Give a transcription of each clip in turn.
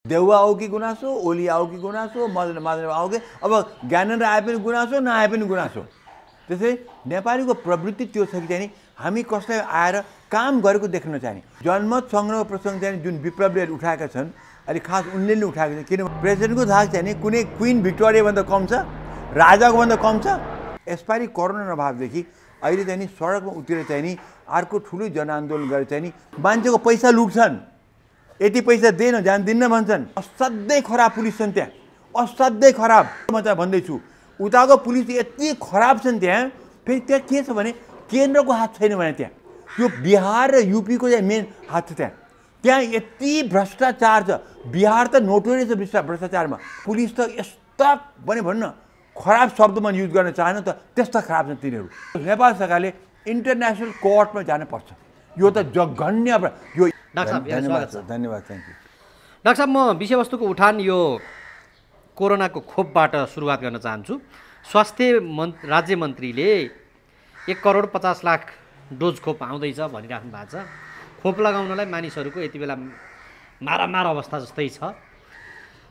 देउवा आऊ कि गुनासो, ओली आऊ कि गुनासो, मादन आऊ कि अब ज्ञानेन्द्र आए पनि गुनासो, नआए पनि गुनासो। त्यसै नेपालीको प्रवृत्ति त्यो छ कि चाहिँ नि हामी कसलाई आएर काम गरेको देख्न नचाहने। जनमत सङ्ग्रह प्रसङ्ग चाहिँ जुन विप्लवले उठाएका छन्, अहिले खास उनले नै उठाएको छ। किनभने प्रेसिडेन्टको धाक चाहिँ नि कुनै क्विन भिक्टोरियाभन्दा कम छ, राजाको भन्दा कम छ। यसपालि कोरोना नभएदेखि अहिले चाहिँ नि सडकमा उत्रेर चाहिँ नि अर्को ठुलो जनआन्दोलन गरेर चाहिँ नि मान्छेको पैसा लुट्छन्, यति पैसा दिएन जान्दिन्न भन्छन्। असाध्यै खराब पुलिस छन् त्यहाँ, असाध्यै खराब। म चाहिँ भन्दैछु उताको पुलिस यति खराब छन् त्यहाँ। फेरि त्यहाँ के छ भने केन्द्रको हात छैन भने त्यहाँ यो बिहार र युपीको चाहिँ मेन हात छ त्यहाँ। त्यहाँ यति भ्रष्टाचार छ। बिहार त नोटोरियस छ भ्रष्टाचारमा। पुलिस त यस्ता भने भन्न खराब शब्द म युज गर्न चाहन्न त, त्यस्ता खराब छन् तिनीहरू। नेपाल सरकारले इन्टरनेसनल कोर्टमा जानुपर्छ। यो त जघन्य यो। धन्यवाद, थ्याङ्क यू। डाक्टर साहब, म विषयवस्तुको उठान यो कोरोनाको खोपबाट सुरुवात गर्न चाहन्छु। स्वास्थ्य राज्य मन्त्रीले 1,50,00,000 डोज खोप आउँदैछ भनिराख्नु भएको छ। खोप लगाउनलाई मानिसहरूको यति बेला मारामार अवस्था जस्तै छ।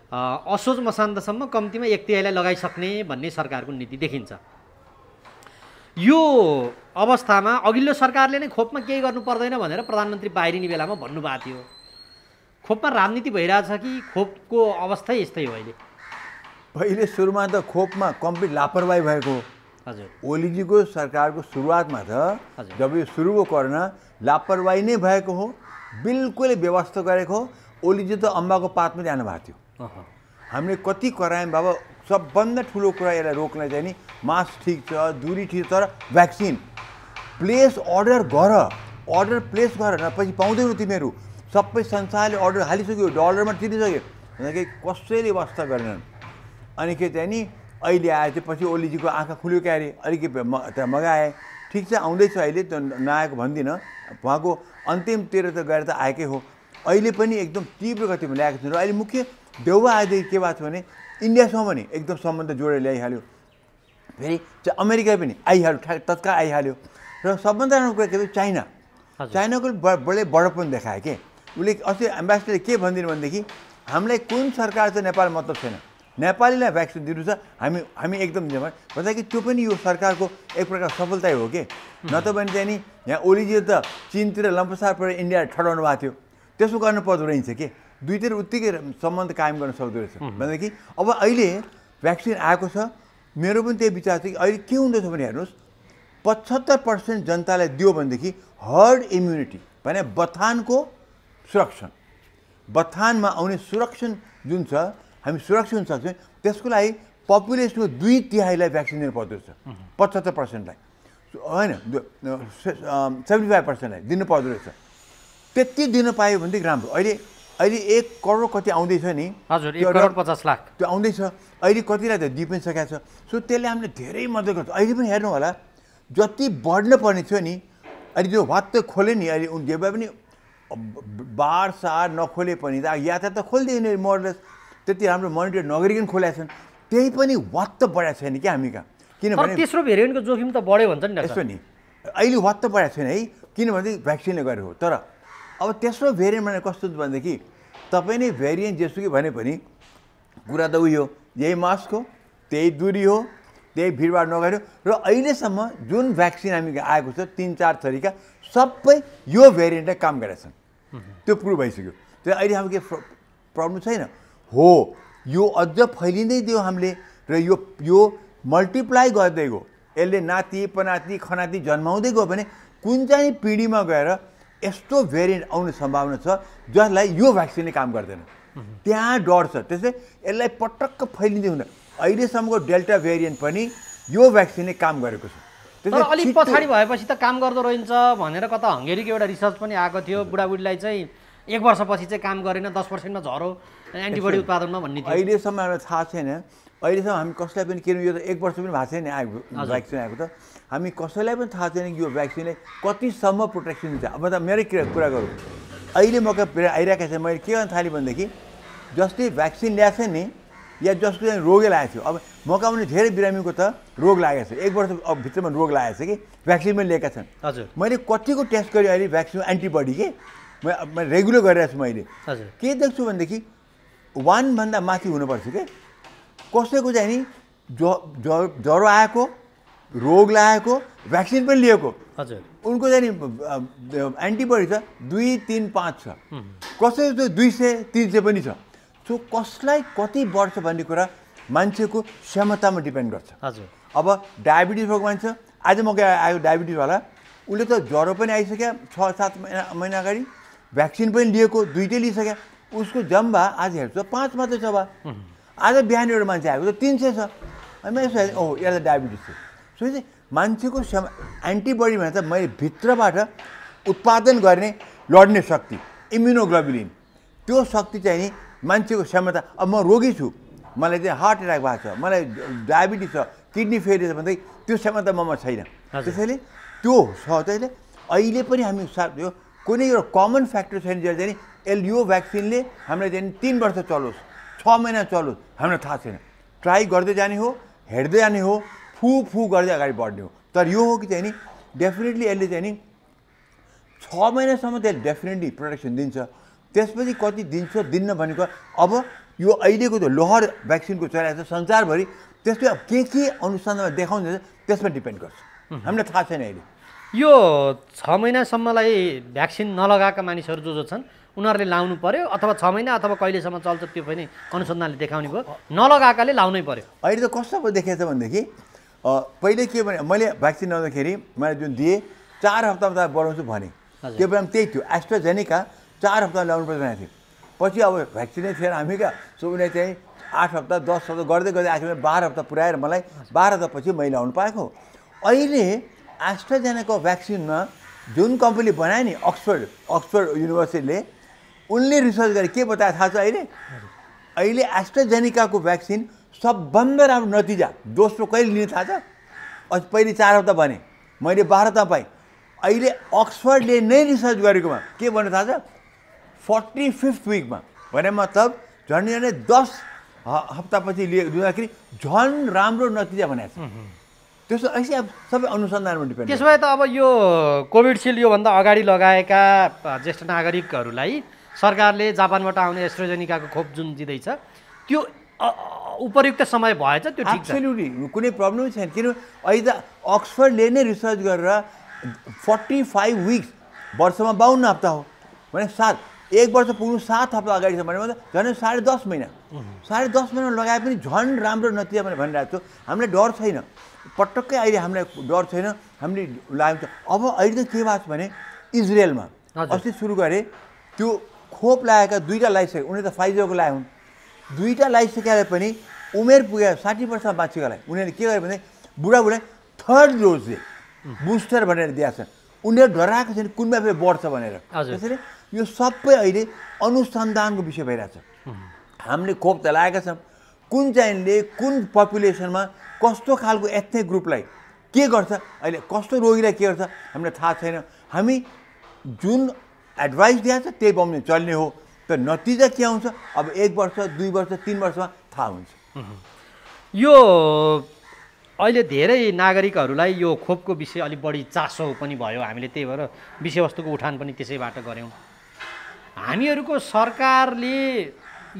असोज मसान्तसम्म कम्तीमा 1 तिहाईलाई लगाइसक्ने भन्ने सरकारको नीति देखिन्छ। यो अवस्थामा अघिल्लो सरकारले नै खोपमा केही गर्नु पर्दैन भनेर प्रधानमन्त्री बाहिरिने बेलामा भन्नुभएको थियो। खोपमा राजनीति भइरहेछ कि खोपको अवस्था यस्तै हो अहिले? पहिले सुरुमा त खोपमा कम्प्लिट लापरवाही भएको हो। हजुर, ओलीजीको सरकारको सुरुवातमा त जब यो सुरु हो कोरोना, लापरवाही नै भएको हो। बिल्कुलै व्यवस्था गरेको हो। ओलीजी त अम्बाको पातमा जानु भएको थियो। हामीले कति करायौँ बाबा, सबभन्दा ठुलो कुरा यसलाई रोक्न चाहिँ नि मास्क ठिक छ, दूरी ठिक छ, तर भ्याक्सिन प्लेस अर्डर गर, अर्डर प्लेस गर, पछि पाउँदैनौ तिमीहरू। सबै संसारले अर्डर हालिसक्यो, डलरमा तिरिसक्यो, कि कसैले वास्ता गरेनन्। अनि के चाहिँ नि अहिले आए त्यो पछि ओलीजीको आँखा खुल्यो क्यारे, अलिकति त्यहाँ मगाए, ठिक छ आउँदैछ अहिले, त नआएको भन्दिनँ। उहाँको अन्तिमतिर त गएर त आएकै हो। अहिले पनि एकदम तीव्र गतिमा ल्याएको छ। र अहिले मुख्य देउवा आएदेखि के भएको छ भने इन्डियासँग पनि एकदम सम्बन्ध जोडेर ल्याइहाल्यो। फेरि अमेरिका पनि आइहाल्यो, तत्काल आइहाल्यो। र सबभन्दा राम्रो कुरा के चाइना, चाइनाको बडे बडपन देखायो के। उसले अस्ति एम्बेसडरले के भनिदिनु भनेदेखि हामीलाई कुन सरकार चाहिँ नेपाल मतलब छैन, नेपालीलाई भ्याक्सिन दिनु छ, हामी एकदम भन्दा कि त्यो पनि यो सरकारको एक प्रकार सफलता हो कि। न त भने चाहिँ नि यहाँ ओलीजी त चिनतिर लम्पसार परेर इन्डिया ठडाउनु भएको थियो, त्यसो गर्नु पर्दो रहेछ कि। दुईतिर उत्तिकै सम्बन्ध कायम गर्न सक्दो रहेछ भनेदेखि। अब अहिले भ्याक्सिन आएको छ, मेरो पनि त्यही विचार छ कि अहिले के हुँदैछ भने हेर्नुहोस्, 75% जनतालाई दियो भनेदेखि हर्ड इम्युनिटी भने बथानको सुरक्षण, बथानमा आउने सुरक्षण जुन छ, हामी सुरक्षित हुन सक्छौँ। त्यसको लागि पपुलेसनको 2 तिहाईलाई भ्याक्सिन दिनु पर्दो रहेछ। 75%लाई होइन, 75%लाई दिनु पर्दो रहेछ। त्यति दिन पायो भनेदेखि राम्रो। अहिले 1 करोड कति आउँदैछ नि। हजुर, 1,50,00,000 त्यो आउँदैछ। अहिले कतिलाई त दिइ पनि सकेको छ। सो त्यसले हामीले धेरै मद्दत गर्छ। अहिले पनि हेर्नु होला, जति बढ्न पर्ने थियो नि, अहिले जो वात्त खोले नि, अहिले जे भए पनि बार सार नखोले पनि त यातायात त खोलिदिने मोडलेस, त्यति राम्रो मोनिटर नगरिकन खोलेका छन्। त्यही पनि वात्त बढाएको छैन कि हामी कहाँ। किनभने तेस्रो भेरिएन्टको जोखिम त बढ्यो भन्छ नि। यसो नि अहिले वात्त बढाएको छैन है, किनभने भ्याक्सिनले गरेको हो। तर अब तेस्रो भेरिएन्ट भने कस्तो भनेदेखि तपाईँ नै भेरिएन्ट जेसुकै भने पनि कुरा त उयो यही मास्क हो, त्यही दूरी हो, त्यही भिडभाड नगर्यो। र अहिलेसम्म जुन भ्याक्सिन हामी आएको छ 3-4 थरीका सबै यो भेरिएन्टले काम गरेका छन्। त्यो प्रुभ भइसक्यो। त्यो अहिले हाम्रो के प्रब्लम छैन हो। यो अझ फैलिँदै दियो हामीले, र यो मल्टिप्लाई गर्दै गयो। यसले नाति पनाति खनाति जन्माउँदै गयो भने कुन चाहिँ पिँढीमा गएर यस्तो भेरिएन्ट आउने सम्भावना छ जसलाई यो भ्याक्सिनले काम गर्दैन। त्यहाँ डर छ। त्यसै यसलाई पटक्क फैलिँदै हुँदैन। अहिलेसम्मको डेल्टा भेरिएन्ट पनि यो भ्याक्सिनले काम गरेको छ। तर अलिक पछाडि भएपछि त काम गर्दो रहेछ भनेर कता हङ्गेरीको एउटा रिसर्च पनि आएको थियो। बुढाबुढीलाई चाहिँ 1 वर्षपछि चाहिँ काम गरेन, 10%मा झरो एन्टिबडी उत्पादनमा भन्ने थियो। अहिलेसम्म हामीलाई थाहा छैन। अहिलेसम्म हामी कसैलाई पनि किन यो त 1 वर्ष पनि भएको छैन भ्याक्सिन आएको त। हामी कसैलाई पनि थाहा छैन कि यो भ्याक्सिनले कतिसम्म प्रोटेक्सन दिन्छ। अब त मेरै कुरा गरौँ, अहिले मौका आइरहेको छ। मैले के गर्न थालेँ भनेदेखि जसले भ्याक्सिन ल्याएको छ नि, या जसको चाहिँ रोगै लागेको थियो, अब मौका पनि धेरै बिरामीको त रोग लागेको छ, 1 वर्ष भित्रमा रोग लागेको छ कि भ्याक्सिन पनि लिएका छन्। हजुर, मैले कतिको टेस्ट गरेँ अहिले भ्याक्सिन एन्टिबडी के मैले रेगुलर गरिरहेको छु। मैले के देख्छु भनेदेखि 1 भन्दा माथि हुनुपर्छ के कसैको चाहिँ नि ज्वरो आएको रोग लागेको भ्याक्सिन पनि लिएको हजुर उनको चाहिँ नि एन्टिबडी छ 2, 3, 5 छ कसैको चाहिँ 200, 300 पनि छ सो कसलाई कति वर्ष भन्ने कुरा मान्छेको क्षमतामा डिपेन्ड गर्छ हजुर अब डायबिटिज भएको मान्छे आज म आयो डायबिटिजवाला उसले त ज्वरो पनि आइसक्यो 6-7 महिना अगाडि भ्याक्सिन पनि लिएको 2टै लिइसक्यो उसको जम्बा आज हेर्छु 5 मात्रै छ बा आज बिहान एउटा मान्छे आएको त 300 छ अनि मैले सोचेँ ओह यसलाई डायबिटिज छ सो चाहिँ मान्छेको एन्टिबडीमा त मैले भित्रबाट उत्पादन गर्ने लड्ने शक्ति इम्युनोग्लोबुलिन त्यो शक्ति चाहिँ नि मान्छेको क्षमता अब म रोगी छु मलाई चाहिँ हार्ट एट्याक भएको छ मलाई डायबिटिज छ किडनी फेलियर छ भन्दै त्यो क्षमता ममा छैन त्यसैले त्यो सहजैले अहिले पनि हामी यो कुनै एउटा कमन फ्याक्टर छैन जसले चाहिँ यो भ्याक्सिनले हामीलाई चाहिँ 3 वर्ष चलोस् 6 महिना चलोस् हामीलाई थाहा छैन ट्राई गर्दै जाने हो हेर्दै जाने हो फु गर्दै अगाडि बढ्ने हो तर यो हो कि चाहिँ नि डेफिनेटली यसले चाहिँ नि 6 महिनासम्म त्यसले डेफिनेटली प्रोटेक्सन दिन्छ त्यसपछि कति दिन्छ दिन्न भनेको अब यो अहिलेको त्यो लोहर भ्याक्सिनको चलाएको छ संसारभरि त्यसले अब के अनुसन्धानमा देखाउँछ त्यसमा डिपेन्ड गर्छ हामीलाई थाहा छैन अहिले यो 6 महिनासम्मलाई भ्याक्सिन नलगाएका मानिसहरू जो छन् उनीहरूले लाउनु पर्यो अथवा 6 महिना अथवा कहिलेसम्म चल्छ त्यो पनि अनुसन्धानले देखाउने भयो नलगाएकाले लाउनै पर्यो अहिले त कस्तो पो देखेछ भनेदेखि पहिले के भने मैले भ्याक्सिन लाउँदाखेरि मैले जुन दिएँ 4 हप्तामा बढाउँछु भने त्यो बेलामा त्यही थियो एस्ट्राजेनेका 4 हप्ता लाउनु पर्छ भनेको थियो पछि अब भ्याक्सिनै थिएन हामी क्या सो उसले चाहिँ 8 हप्ता 10 हप्ता गर्दै गर्दै आखिरमा 12 हप्ता पुऱ्याएर मलाई 12 हप्तापछि मैले लाउनु पाएको अहिले एस्ट्राजेनेका भ्याक्सिनमा जुन कम्पनीले बनायो नि अक्सफोर्ड युनिभर्सिटीले उनले रिसर्च गरे के बताए थाहा छ अहिले एस्ट्राजेनेकाको भ्याक्सिन सबभन्दा राम्रो नतिजा दोस्रो कहिले लिने थाहा छ पहिले 4 हप्ता भने मैले 12 हप्ता पाएँ अहिले अक्सफोर्डले नै रिसर्च गरेकोमा के भन्नु थाहा छ 45th विकमा भने मतलब झन्डै 10 हप्तापछि लिँदाखेरि झन् राम्रो नतिजा भनेको छ त्यसो ऐसे अब सबै अनुसन्धानमा डिपेन्ड त्यसो भए त अब यो कोभिडसिल्ड योभन्दा अगाडि लगाएका ज्येष्ठ नागरिकहरूलाई सरकारले जापानबाट आउने एस्ट्राजेनेकाको खोप जुन दिँदैछ त्यो उपयुक्त समय भएछ त्यो ठिक छ एब्सोल्युटली कुनै प्रब्लम छैन किन अहिले त अक्सफोर्डले नै रिसर्च गरेर 45 विक्स वर्षमा 52 हप्ता हो भने 1 वर्ष पुग्नु 7 हप्ता अगाडि छ भने झन् 10.5 महिना 10.5 महिना लगाए पनि झन् राम्रो नतिजा भने भनिरहेको छु हामीलाई डर छैन पटक्कै अहिले हामीलाई डर छैन हामीले लाग्छ अब अहिले त के भएको छ भने इजरायलमा अस्ति सुरु गरे त्यो खोप लगाएका 2टा लगाइसके उनीहरूले त फाइजरको लगाए हुन् 2टा लगाइसकेर पनि उमेर पुगेर 60 वर्षमा बाँचेकोलाई उनीहरूले के गरे भने बुढाबुढा 3rd डोजले बुस्टर भनेर दिएको छ उनीहरू डराएको छैन कुनमा फेरि बढ्छ भनेर त्यसैले यो सबै अहिले अनुसन्धानको विषय भइरहेछ हामीले खोप त लगाएका छौँ कुन चाहिँले कुन पपुलेसनमा कस्तो खालको एथनिक ग्रुपलाई के गर्छ अहिले कस्तो रोगीलाई के गर्छ हामीलाई थाहा छैन हामी जुन एडभाइस दिएको छ त्यही बमले चल्ने हो तर नतिजा के आउँछ अब 1 वर्ष 2 वर्ष 3 वर्षमा थाहा हुन्छ यो अहिले धेरै नागरिकहरूलाई यो खोपको विषय अलि बढी चासो पनि भयो हामीले त्यही भएर विषयवस्तुको उठान पनि त्यसैबाट गऱ्यौँ हामीहरूको सरकारले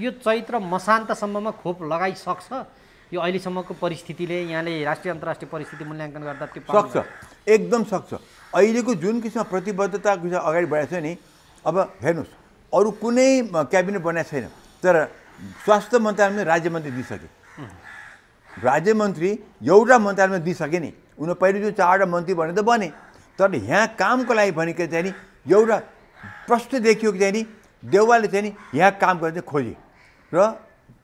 यो चैत्र मसान्तसम्ममा खोप लगाइसक्छ यो अहिलेसम्मको परिस्थितिले यहाँले राष्ट्रिय अन्तर्राष्ट्रिय परिस्थिति मूल्याङ्कन गर्दा के सक्छ एकदम सक्छ अहिलेको जुन किसिममा प्रतिबद्धताको विषय अगाडि बढाएको छ नि अब हेर्नुहोस् अरू कुनै क्याबिनेट बनाएको छैन तर स्वास्थ्य मन्त्रालयले राज्य मन्त्री दिइसके राज्य मन्त्री एउटा मन्त्रालयमा दिइसके नि उनीहरू पहिले जो 4वटा मन्त्री भने त बने तर यहाँ कामको लागि भनेको चाहिँ नि एउटा प्रश्न देखियो कि चाहिँ नि देउवाले चाहिँ नि यहाँ काम गर्ने खोजे र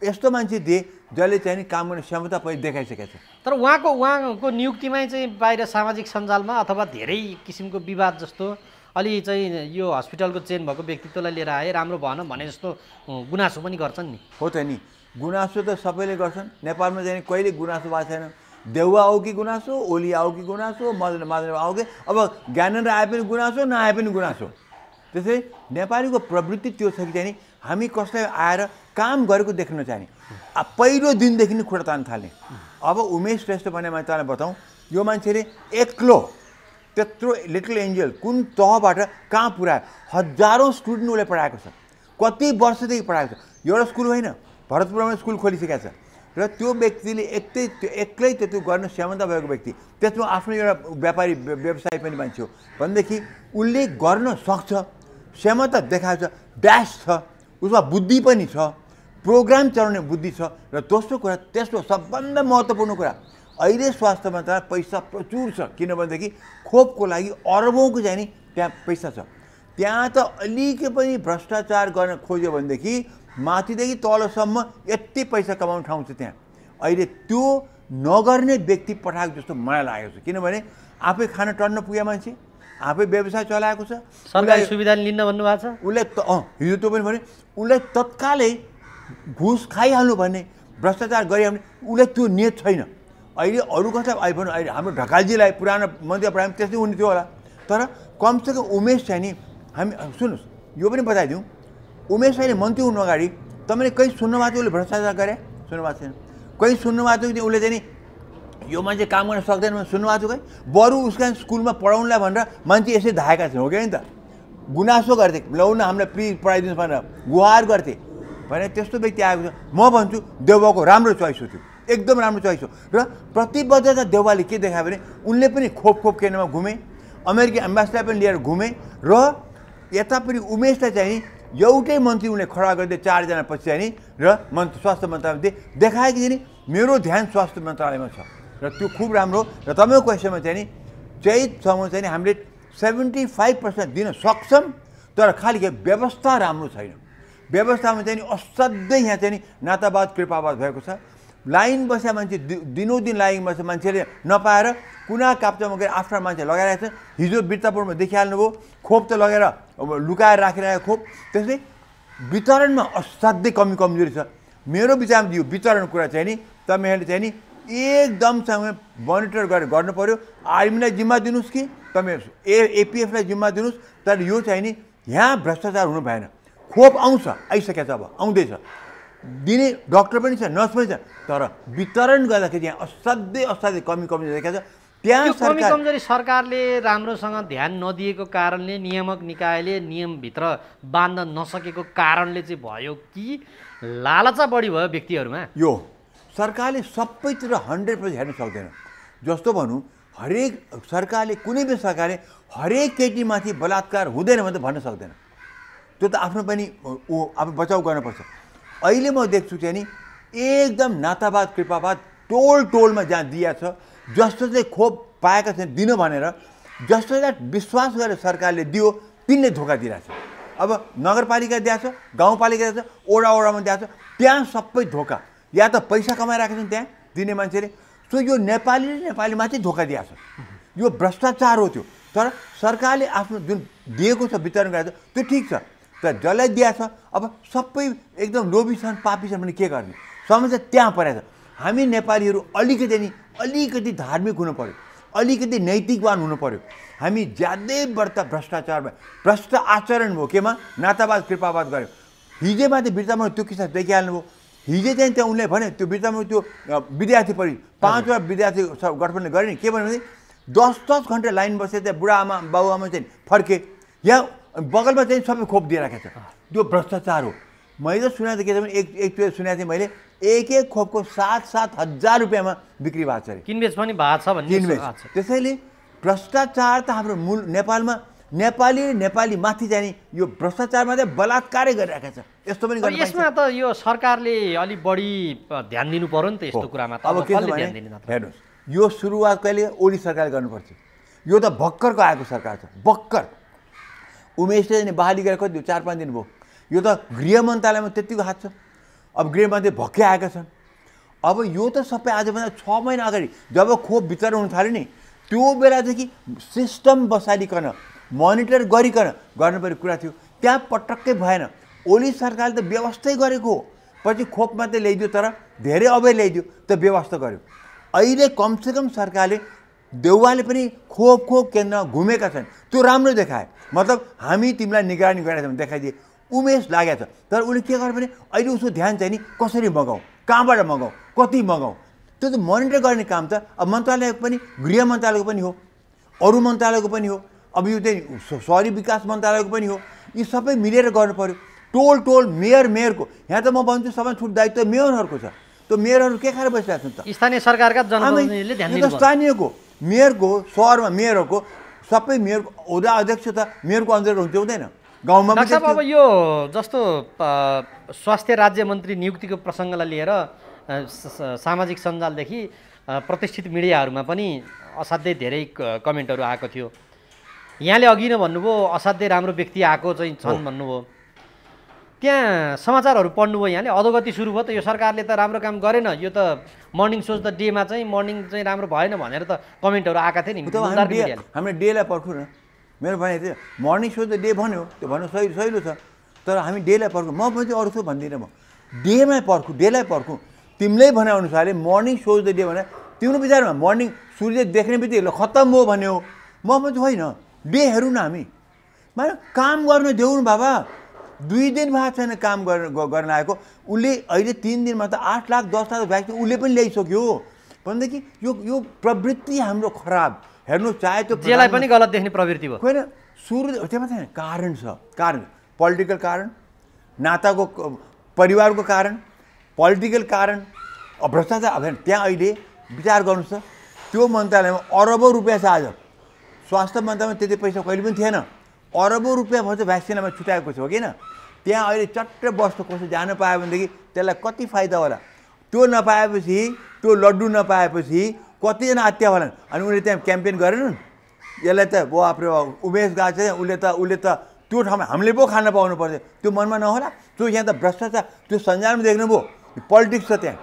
यस्तो मान्छे दिए जसले चाहिँ नि काम गर्ने क्षमता पनि देखाइसकेको छ तर उहाँको नियुक्तिमै चाहिँ बाहिर सामाजिक सञ्जालमा अथवा धेरै किसिमको विवाद जस्तो अलि चाहिँ यो हस्पिटलको चेन भएको व्यक्तित्वलाई लिएर आए राम्रो भएन भने जस्तो गुनासो पनि गर्छन् नि हो त नि गुनासो त सबैले गर्छन् नेपालमा चाहिँ कहिले गुनासो भएको छैन देउवा आऊ कि गुनासो ओली आऊ कि गुनासो माधव आऊ कि अब ज्ञानेन्द्र आए पनि गुनासो नआए पनि गुनासो त्यसै नेपालीको प्रवृत्ति त्यो छ कि चाहिँ नि हामी कसलाई आएर काम गरेको देख्न नचाहने पहिलो दिनदेखि नै खुट्टा तान्न थाल्ने अब उमेश श्रेष्ठ भने मैले तपाईँलाई बताउँ यो मान्छेले एक्लो त्यत्रो लिटल एन्जल कुन तहबाट कहाँ पुऱ्यायो हजारौँ स्टुडेन्ट उसले पढाएको छ कति वर्षदेखि पढाएको छ। एउटा स्कुल होइन, भरतपुरमा स्कुल खोलिसकेको छ र त्यो व्यक्तिले एक्लै त्यो गर्न क्षमता भएको व्यक्ति, त्यसमा आफ्नो एउटा व्यापारी व्यवसाय पनि मान्छे हो भनेदेखि उसले गर्न सक्छ, क्षमता देखाएको छ, ड्यास छ, उसमा बुद्धि पनि छ, प्रोग्राम चलाउने बुद्धि छ। र दोस्रो कुरा, तेस्रो सबभन्दा महत्त्वपूर्ण कुरा, अहिले स्वास्थ्य मन्त्रालयमा पैसा प्रचुर छ, किनभनेदेखि खोपको लागि अरबौँको चाहिँ नि त्यहाँ पैसा छ। त्यहाँ त अलिकति पनि भ्रष्टाचार गर्न खोज्यो भनेदेखि माथिदेखि तलसम्म यति पैसा कमाउने ठाउँ छ त्यहाँ। अहिले त्यो नगर्ने व्यक्ति पठाएको जस्तो मलाई लागेको छ, किनभने आफै खान टन्न पुगे मान्छे, आफै व्यवसाय चलाएको छ, सरकारी सुविधा लिन्न भन्नुभएको छ। उसले हिजो त्यो पनि भने उसलाई तत्कालै घुस खाइहाल्नु भन्ने, भ्रष्टाचार गरिहाल्ने उसलाई त्यो नियत छैन। अहिले अरू कसलाई आइफोन, अहिले हाम्रो ढकालजीलाई पुरानो मन्त्री प्राइम त्यस्तै हुने थियो होला, तर कमसेकम उमेश चाहिँ नि हामी सुन्नुहोस्, यो पनि बताइदिउँ, उमेश अहिले मन्त्री हुनु अगाडि तपाईँले कहीँ सुन्नुभएको थियो उसले भ्रष्टाचार गरे? सुन्नुभएको छैन। कहीँ सुन्नुभएको थियो कि उसले चाहिँ नि यो मान्छे काम गर्न सक्दैन भने सुन्नुभएको थियो? कहीँ बरु उसका स्कुलमा पढाउनुलाई भनेर मान्छे यसै धाएका छन्, हो कि त गुनासो गर्थे, ल्याउन हामीलाई प्लिज पढाइदिनुहोस् भनेर गुहार गर्थे भने त्यस्तो व्यक्ति आएको छ। म भन्छु देउबाको राम्रो चोइस हो, त्यो एकदम राम्रो चोइस हो। र प्रतिबद्धता देउबाले के देखायो भने उनले पनि खोप केन्द्रमा घुमे, अमेरिकी एम्बेसीलाई पनि लिएर घुमे र यतापट्टि उमेशलाई चाहिँ एउटै मन्त्री उनले खडा गरिदिए 4 जना पछि चाहिँ र स्वास्थ्य मन्त्रालयले देखायो कि चाहिँ मेरो ध्यान स्वास्थ्य मन्त्रालयमा छ र त्यो खुब राम्रो। र तपाईँको क्वेसनमा चाहिँ नि चैतसम्म चाहिँ हामीले 75% दिन सक्छौँ, तर खालि व्यवस्था राम्रो छैन। व्यवस्थामा चाहिँ नि असाध्यै यहाँ चाहिँ नि नातावाद कृपावाद भएको छ। लाइन बस्या मान्छे दिनौदिन लाइन बस्या मान्छेले नपाएर कुना काप्चामा गएर आफ्ना मान्छे लगाइरहेको छ। हिजो बिर्तापुरमा देखिहाल्नुभयो, खोप त लगेर लुकाएर राखिरहेको खोप, त्यसै वितरणमा असाध्यै कमजोरी छ। मेरो विचारमा यो वितरण कुरा चाहिँ नि तपाईँहरूले चाहिँ नि एकदमसँग मोनिटर गरेर गर्नु पऱ्यो। आर्मीलाई जिम्मा दिनुहोस् कि तपाईँहरू एपिएफलाई जिम्मा दिनुहोस्, तर यो चाहिँ नि यहाँ भ्रष्टाचार हुनु भएन। खोप आउँछ, आइसकेछ, अब आउँदैछ, दिने डक्टर पनि छ, नर्स पनि छ, तर वितरण गर्दाखेरि यहाँ असाध्यै कमजोरी देखाएको छ। त्यहाँ कमजोरी सरकारले राम्रोसँग ध्यान नदिएको कारणले, नियामक निकायले नियमभित्र बाँध्न नसकेको कारणले चाहिँ भयो कि लालचा बढी भयो व्यक्तिहरूमा? यो सरकारले सबैतिर 100% हेर्न सक्दैन। जस्तो भनौँ, हरेक सरकारले, कुनै पनि सरकारले हरेक केटीमाथि बलात्कार हुँदैन भने त भन्न सक्दैन। त्यो त आफ्नो पनि अब बचाउ गर्नुपर्छ। अहिले म देख्छु चाहिँ नि एकदम नातावाद कृपावाद टोलमा जहाँ दिया छ, जस्तो चाहिँ खोप पाएका छन् दिनु भनेर जसलाई विश्वास गरेर सरकारले दियो तिनले धोका दिइरहेछ। अब नगरपालिका दिएको छ, गाउँपालिका दिएको छ, ओडामा दिएको छ, त्यहाँ सबै धोका, या त पैसा कमाइरहेका छन् त्यहाँ दिने मान्छेले। सो यो नेपालीमाथि धोका दिएको छ, यो भ्रष्टाचार हो। त्यो तर सरकारले आफ्नो जुन दिएको छ, वितरण गरेको छ, त्यो ठिक छ, तर जसलाई दिएको छ अब सबै एकदम लोभी छन्, पापी छन् भने के गर्ने? समस्या त्यहाँ परेको छ। हामी नेपालीहरू अलिकति धार्मिक हुनु पऱ्यो, अलिकति नैतिकवान हुनु पऱ्यो। हामी ज्यादै बढ्ता भ्रष्टाचारमा भ्रष्ट आचरण भयो, केमा नातावाद कृपावाद गऱ्यो। हिजो माथि बिर्तामा त्यो किस्सा देखिहाल्नुभयो। हिजो चाहिँ त्यहाँ उनले भने त्यो बिर्तामा त्यो विद्यार्थी परि 5 वटा विद्यार्थी गठबन्धनले गरे नि, के भन्यो भने 10 घन्टा लाइन बसेर त्यहाँ बुढाआमा बाबुआमा चाहिँ फर्के, यहाँ बगलमा चाहिँ सबै खोप दिइराखेको छ। त्यो भ्रष्टाचार हो। मैले सुनेको थिएँ के भने एकचोटि सुनेको थिएँ मैले, एक खोपको 7-7 हजार रुपियाँमा बिक्री भएको छ अरे, किनबेच पनि भएको छ भन्ने। त्यसैले भ्रष्टाचार त हाम्रो मूल नेपालमा नेपाली माथि चाहिँ यो भ्रष्टाचारमा चाहिँ बलात्कारै गरिरहेको छ। यस्तो पनि गर्नु यसमा त यो सरकारले अलि बढी ध्यान दिनु पर्यो नि त यस्तो कुरामा। अब के छ भने हेर्नुहोस्, यो सुरुवात कहिले ओली सरकारले गर्नुपर्छ। यो त भर्खरको आएको सरकार छ, भर्खर उमेशले चाहिँ बहाली गरेर कति 4-5 दिन भयो। यो त गृह मन्त्रालयमा त्यतिको हात छ। अब गृह मन्त्री भक्कै आएका छन्। अब यो त सबै आजभन्दा 6 महिना अगाडि जब खोप वितरण हुन थाल्यो नि, त्यो बेलादेखि सिस्टम बसालिकन मोनिटर गरिकन गर्नुपर्ने कुरा थियो। त्यहाँ पटक्कै भएन। ओली सरकारले त व्यवस्थै गरेको हो, पछि खोप मात्रै ल्याइदियो, तर धेरै अबेर ल्याइदियो, त व्यवस्था गर्यो। अहिले कमसेकम सरकारले देउवाले पनि खोप केन्द्रमा घुमेका छन्, त्यो राम्रो देखाए। मतलब हामी तिमीलाई निगरानी गरेका छौँ देखाइदिए। उमेश लागेको छ, तर उसले के गर्यो भने अहिले उसको ध्यान चाहिँ नि कसरी मगाउँ, कहाँबाट मगाउँ, कति मगाउँ, त्यो त मोनिटर गर्ने काम त अब मन्त्रालयको पनि, गृह मन्त्रालयको पनि हो, अरू मन्त्रालयको पनि हो, अब यो चाहिँ शहरी विकास मन्त्रालयको पनि हो। यी सबै मिलेर गर्नु पऱ्यो। टोल मेयरको यहाँ त म भन्छु सबै छुट दायित्व मेयरहरूको छ। त्यो मेयरहरू के खाएर बसिरहेको छ त? स्थानीय सरकारका जनप्रतिनिधिले ध्यान दिनु पर्छ। स्थानीयको मेयरको सहरमा मेयरहरूको सबै मेयरको हुँदा अध्यक्ष त मेयरको अन्डर हुन्छ हुँदैन गाउँमा पनि। डाक्टर साहब अब यो जस्तो स्वास्थ्य राज्य मन्त्री नियुक्तिको प्रसङ्गलाई लिएर सामाजिक सञ्जालदेखि प्रतिष्ठित मिडियाहरूमा पनि असाध्यै धेरै कमेन्टहरू आएको थियो। यहाँले अघि नै भन्नुभयो असाध्यै राम्रो व्यक्ति आएको चाहिँ छन् भन्नुभयो। त्यहाँ समाचारहरू पढ्नुभयो यहाँले अधोगति सुरु भयो त यो सरकारले त राम्रो काम गरेन, यो त मर्निङ सोज द डेमा चाहिँ मर्निङ चाहिँ राम्रो भएन भनेर त कमेन्टहरू आएका थिए नि। हामीले डेलाई पर्खौँ न, मेरो भनाइ थियो मर्निङ सोज द डे भन्यो त्यो भन्नु सहिलो छ, तर हामी डेलाई पर्खौँ। म पनि अरू थो भन्दिनँ, म डेमै पर्खौँ, डेलाई पर्खौँ। तिमीले भनेअनुसारले मर्निङ सोज द डे भने तिम्रो विचारमा मर्निङ सूर्य देख्ने बित्तिकै खत्तम हो भन्यो। म पनि होइन, डे हेरौँ न हामी, माने काम गर्न देऊ न बाबा। 2 दिन भएको छैन काम गर्न आएको, उसले अहिले 3 दिनमा त 8 लाख 10 लाख भ्याक्सिन उसले पनि ल्याइसक्यो भनेदेखि यो प्रवृत्ति हाम्रो खराब। हेर्नु चाहे त्यो जेलाई पनि गलत देख्ने प्रवृत्ति भयो होइन। सुरु त्यो मात्रै कारण छ, कारण पोलिटिकल कारण, नाताको परिवारको कारण, पोलिटिकल कारण, भ्रष्टाचार। अब त्यहाँ अहिले विचार गर्नुहोस् त, त्यो मन्त्रालयमा अरबौँ रुपियाँ छ। आज स्वास्थ्य मन्त्रालयमा त्यति पैसा कहिले पनि थिएन, अरबौँ रुपियाँ भन्छ भ्याक्सिनमा छुट्याएको छ हो किन? त्यहाँ अहिले चट्ट बस्नु कसो जान पायो भनेदेखि त्यसलाई कति फाइदा होला। त्यो नपाएपछि, त्यो लड्डु नपाएपछि कतिजना हत्या होलान्। अनि उनीहरूले त्यहाँ क्याम्पेन गरेनन्, यसलाई त वो आफ्नो उमेश गएको छ उसले त त्यो ठाउँमा हामीले पो खान पाउनु पर्छ, त्यो मनमा नहोला? त्यो यहाँ त भ्रष्टाचार, त्यो सञ्जालमा देख्नुभयो पोलिटिक्स छ, त्यहाँ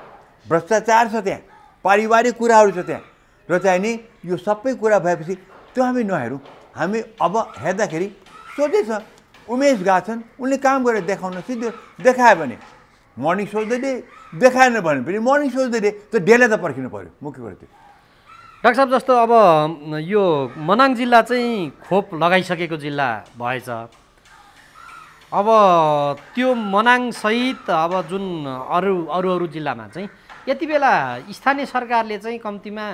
भ्रष्टाचार छ, त्यहाँ पारिवारिक कुराहरू छ त्यहाँ। र चाहिँ नि यो सबै कुरा भएपछि त्यो हामी नहेरौँ। हामी अब हेर्दाखेरि सोधेछ उमेश गएको छन्, उनले काम गरेर देखाउन सिधै देखायो भने मर्निङ सोच द डे, देखाएन भने पनि मर्निङ सोच द डे, त्यो डेलाई त पर्खिनु पऱ्यो मुख्य कुरो त्यो। डाक्टर साहब जस्तो अब यो मनाङ जिल्ला चाहिँ खोप लगाइसकेको जिल्ला भएछ, अब त्यो मनाङसहित अब जुन अरू जिल्लामा चाहिँ यति बेला स्थानीय सरकारले चाहिँ कम्तीमा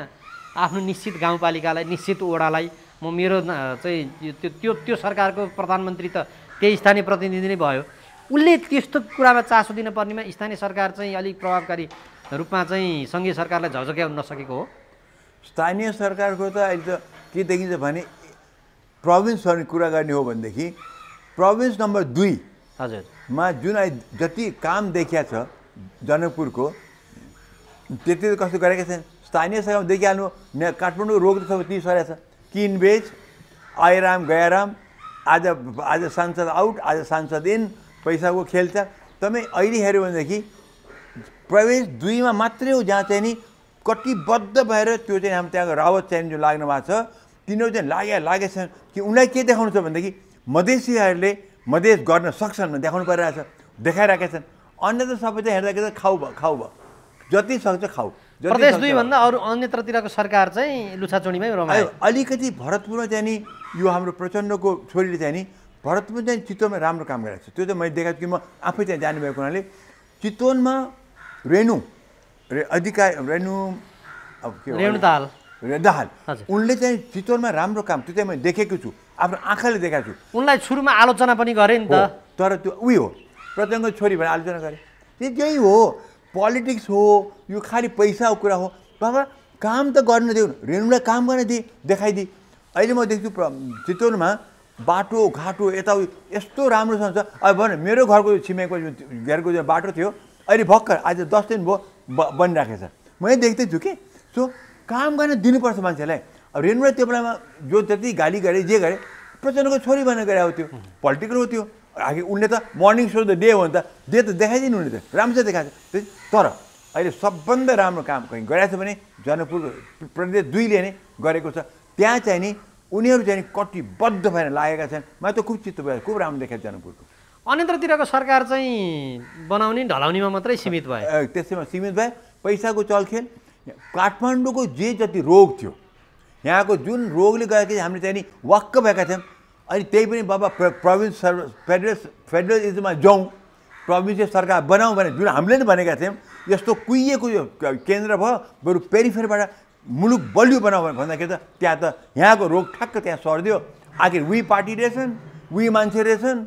आफ्नो निश्चित गाउँपालिकालाई, निश्चित वडालाई, म मेरो चाहिँ त्यो सरकारको प्रधानमन्त्री त त्यही स्थानीय प्रतिनिधि नै भयो, उसले त्यस्तो कुरामा चासो दिन पर्नेमा स्थानीय सरकार चाहिँ अलिक प्रभावकारी रूपमा चाहिँ सङ्घीय सरकारलाई झकझक्याउन नसकेको हो। स्थानीय सरकारको त अहिले त के देखिन्छ भने प्रोभिन्सहरू कुरा गर्ने हो भनेदेखि प्रोभिन्स नम्बर 2 हजुरमा जुन जति काम देखिया छ जनकपुरको त्यति त कस्तो गरेका छन्। स्थानीय सरकारमा देखिहाल्नु काठमाडौँ रोग त सबै ती सरेको छ, किनबेच, आइराम गयाराम, आज सांसद आउट, आज सांसद इन, पैसाको खेल छ। तपाईँ अहिले हेऱ्यो भनेदेखि प्रवेश 2 मा मात्रै हो जहाँ चाहिँ नि कटिबद्ध भएर त्यो चाहिँ हाम्रो त्यहाँको रावत चाहिँ जो लाग्नु भएको छ तिनीहरू चाहिँ लागेको छन् कि उनलाई के देखाउनु छ भनेदेखि मधेसीहरूले मधेस गर्न सक्छन् भने देखाउनु परिरहेछ, देखाइरहेका छन्। अन्य त सबै चाहिँ हेर्दाखेरि खाउ भयो, जति सक्छ खाऊ। प्रदेश 2 भन्दा अरू अन्यत्रतिरको सरकार चाहिँ लुछाचुडीमै रमायो। अलिकति भरतपुरमा चाहिँ नि यो हाम्रो प्रचण्डको छोरीले चाहिँ नि भरतपुर चाहिँ चितवनमा राम्रो काम गरेको छ। त्यो चाहिँ मैले देखाएको कि म आफै त्यहाँ जानुभएको हुनाले चितवनमा रेणु दाहाल उनले चाहिँ चितवनमा राम्रो काम, त्यो चाहिँ मैले देखेको छु, आफ्नो आँखाले देखाएको छु। उनलाई सुरुमा आलोचना पनि गरे नि त, तर त्यो उयो हो प्रचण्डको छोरी भनेर आलोचना गरे, त्यही हो। पोलिटिक्स हो यो, खालि पैसाको कुरा हो। बाबा काम त गर्न देऊ, रेणुलाई काम गर्न देखाइदिए। अहिले म देख्छु चितवनमा बाटो घाटो यता यस्तो राम्रोसँग छ। अब भन मेरो घरको छिमेको घेरको जो बाटो थियो अहिले भर्खर आज 10 दिन भयो बनिराखेको छ, मैले देख्दैछु कि। सो काम गर्न दिनुपर्छ मान्छेलाई। अब रेणुलाई त्यो बेलामा जो जति गाली गरे जे गरे प्रचण्डको छोरी भनेर गरे हो, त्यो पोलिटिकल हो त्यो। आखिर उनले त मर्निङ सो द डे हो भने त डे त देखाइदिनु, उनले त राम्रो देखाएको छ। तर अहिले सबभन्दा राम्रो काम कहीँ गरेको छ भने जनकपुर प्रदेश 2ले नै गरेको छ। त्यहाँ चाहिँ नि उनीहरू चाहिँ कटिबद्ध भएर लागेका छन्। मलाई त खुब चित्त भयो, खुब राम्रो देखाएको जनकपुरको। अन्यत्रतिरको सरकार चाहिँ बनाउने ढलाउनेमा मात्रै सीमित भयो, त्यसैमा सीमित भए। पैसाको चलखेल, काठमाडौँको जे जति रोग थियो, यहाँको जुन रोगले गएको हामीले चाहिँ नि वाक्क भएका थियौँ। अनि त्यही पनि बाबा प्रोभिन्स फेडरलिजममा जाउँ, प्रोभिन्सियल सरकार बनाऊँ भने जुन हामीले नै भनेका थियौँ, यस्तो कुहिएको यो केन्द्र भयो, बरु पेरिफेरीबाट मुलुक बलियो बनाऊ भन्दाखेरि त त्यहाँ त यहाँको रोग ठ्याक्क त्यहाँ सर्दियो। आखिर उही पार्टी रहेछन्, उही मान्छे रहेछन्,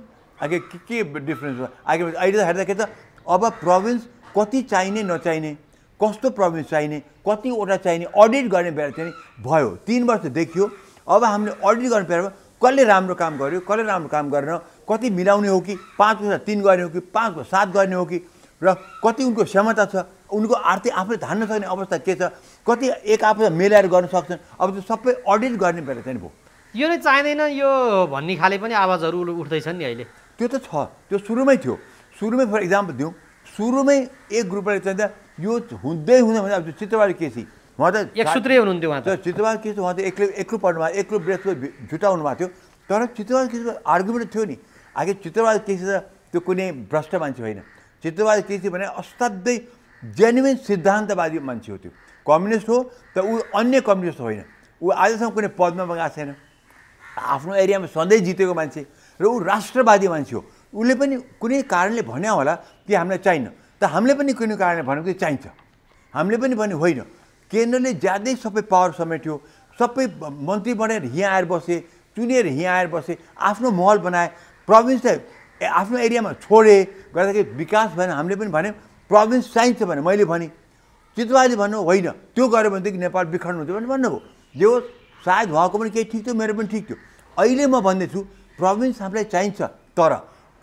आगे के डिफ्रेन्स भयो आगे अहिले त हेर्दाखेरि त अब प्रोभिन्स कति चाहिने नचाहिने कस्तो प्रोभिन्स चाहिने कतिवटा चाहिने अडिट गर्ने बेला चाहिँ भयो 3 वर्ष देखियो अब हामीले अडिट गर्ने बेलामा कसले राम्रो काम गर्यो कसले राम्रो काम गरेन कति मिलाउने हो कि 5 वर्ष 3 गर्ने हो कि 5 वर्ष 7 गर्ने हो कि र कति उनको क्षमता छ उनको आर्थिक आफूले धान्न सक्ने अवस्था के छ कति एक आफूले मिलाएर गर्न सक्छन् अब त्यो सबै अडिट गर्ने बेला चाहिँ भयो यो नै चाहिँदैन यो भन्ने खाले पनि आवाजहरू उठ्दैछन् नि अहिले त्यो त छ त्यो सुरुमै थियो सुरुमै फर इक्जाम्पल दिउँ सुरुमै एक ग्रुपले चाहिँ यो हुँदै भने अब चित्रबहादुर केसी उहाँ त एक सूत्रीय हुनुहुन्थ्यो उहाँ त चित्रबहादुर केसी उहाँ त एक्लो पढ्नुभयो एक्लो ब्रेसको झुटाउनु भएको थियो तर चित्रबहादुर केसीको आर्गुमेन्ट थियो नि आखिर चित्रबहादुर केसी त त्यो कुनै भ्रष्ट मान्छे होइन चित्रबहादुर केसी भने असाध्यै जेन्युन सिद्धान्तवादी मान्छे हो त्यो कम्युनिस्ट हो त ऊ अन्य कम्युनिस्ट होइन ऊ आजसम्म कुनै पदमा गएको छैन आफ्नो एरियामा सधैँ जितेको मान्छे र ऊ राष्ट्रवादी मान्छे हो उसले पनि कुनै कारणले भन्यो होला कि हामीलाई चाहिन्न त हामीले पनि कुनै कारणले भनेको कि चाहिन्छ हामीले पनि भने होइन केन्द्रले ज्यादै सबै पावर समेट्यो सबै मन्त्री बनेर यहाँ आएर बसे चुनेर यहाँ आएर बसे आफ्नो महल बनाए प्रोभिन्सलाई आफ्नो एरियामा छोडे गर्दाखेरि विकास भएन हामीले पनि भन्यौँ प्रोभिन्स चाहिन्छ भने मैले भने चितुवाले भन्नु होइन त्यो गऱ्यो भनेदेखि नेपाल बिखर्नु हुन्छ भने भन्नुभयो जे होस् सायद उहाँको पनि केही ठिक थियो मेरो पनि ठिक थियो अहिले म भन्दैछु प्रोभिन्स हामीलाई चाहिन्छ तर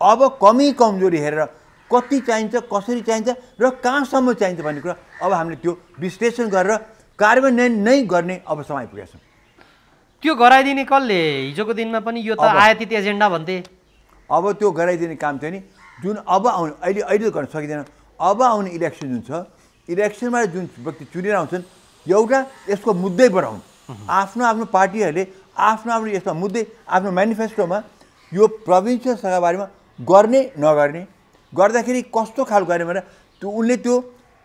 अब कमी कमजोरी हेरेर कति चाहिन्छ कसरी चाहिन्छ र कहाँसम्म चाहिन्छ भन्ने कुरा अब हामीले त्यो विश्लेषण गरेर कार्यान्वयन नै गर्ने अब समय पुगेको छ त्यो गराइदिने कसले हिजोको दिनमा पनि यो त आयातित एजेन्डा भन्थे अब त्यो गराइदिने काम थियो नि जुन अब आउने अहिले गर्न सकिँदैन अब आउने इलेक्सन जुन छ इलेक्सनमा जुन व्यक्ति चुनेर आउँछन् एउटा यसको मुद्दै बढाउनु आफ्नो आफ्नो पार्टीहरूले आफ्नो आफ्नो यसमा मुद्दै आफ्नो म्यानिफेस्टोमा यो प्रोभिन्सियल सरकारबारेमा गर्ने नगर्ने गर्दाखेरि कस्तो खालको गर्ने भनेर त्यो उनले त्यो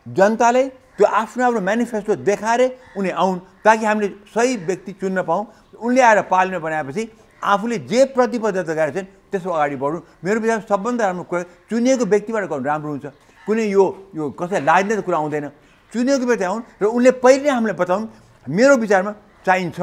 जनतालाई त्यो आफ्नो आफ्नो म्यानिफेस्टो देखाएर उनी आउन् ताकि हामीले सही व्यक्ति चुन्न पाऊँ उनले आएर पार्लियामेन्ट बनाएपछि आफूले जे प्रतिबद्धता गरेका छन् त्यसको अगाडि बढ्नु मेरो विचारमा सबभन्दा राम्रो कुरा चुनिएको व्यक्तिबाट गर्नु राम्रो हुन्छ कुनै यो कसैलाई लाज्ने कुरा आउँदैन चुनिएको व्यक्ति आउन् र उनले पहिले हामीलाई बताउन् मेरो विचारमा चाहिन्छ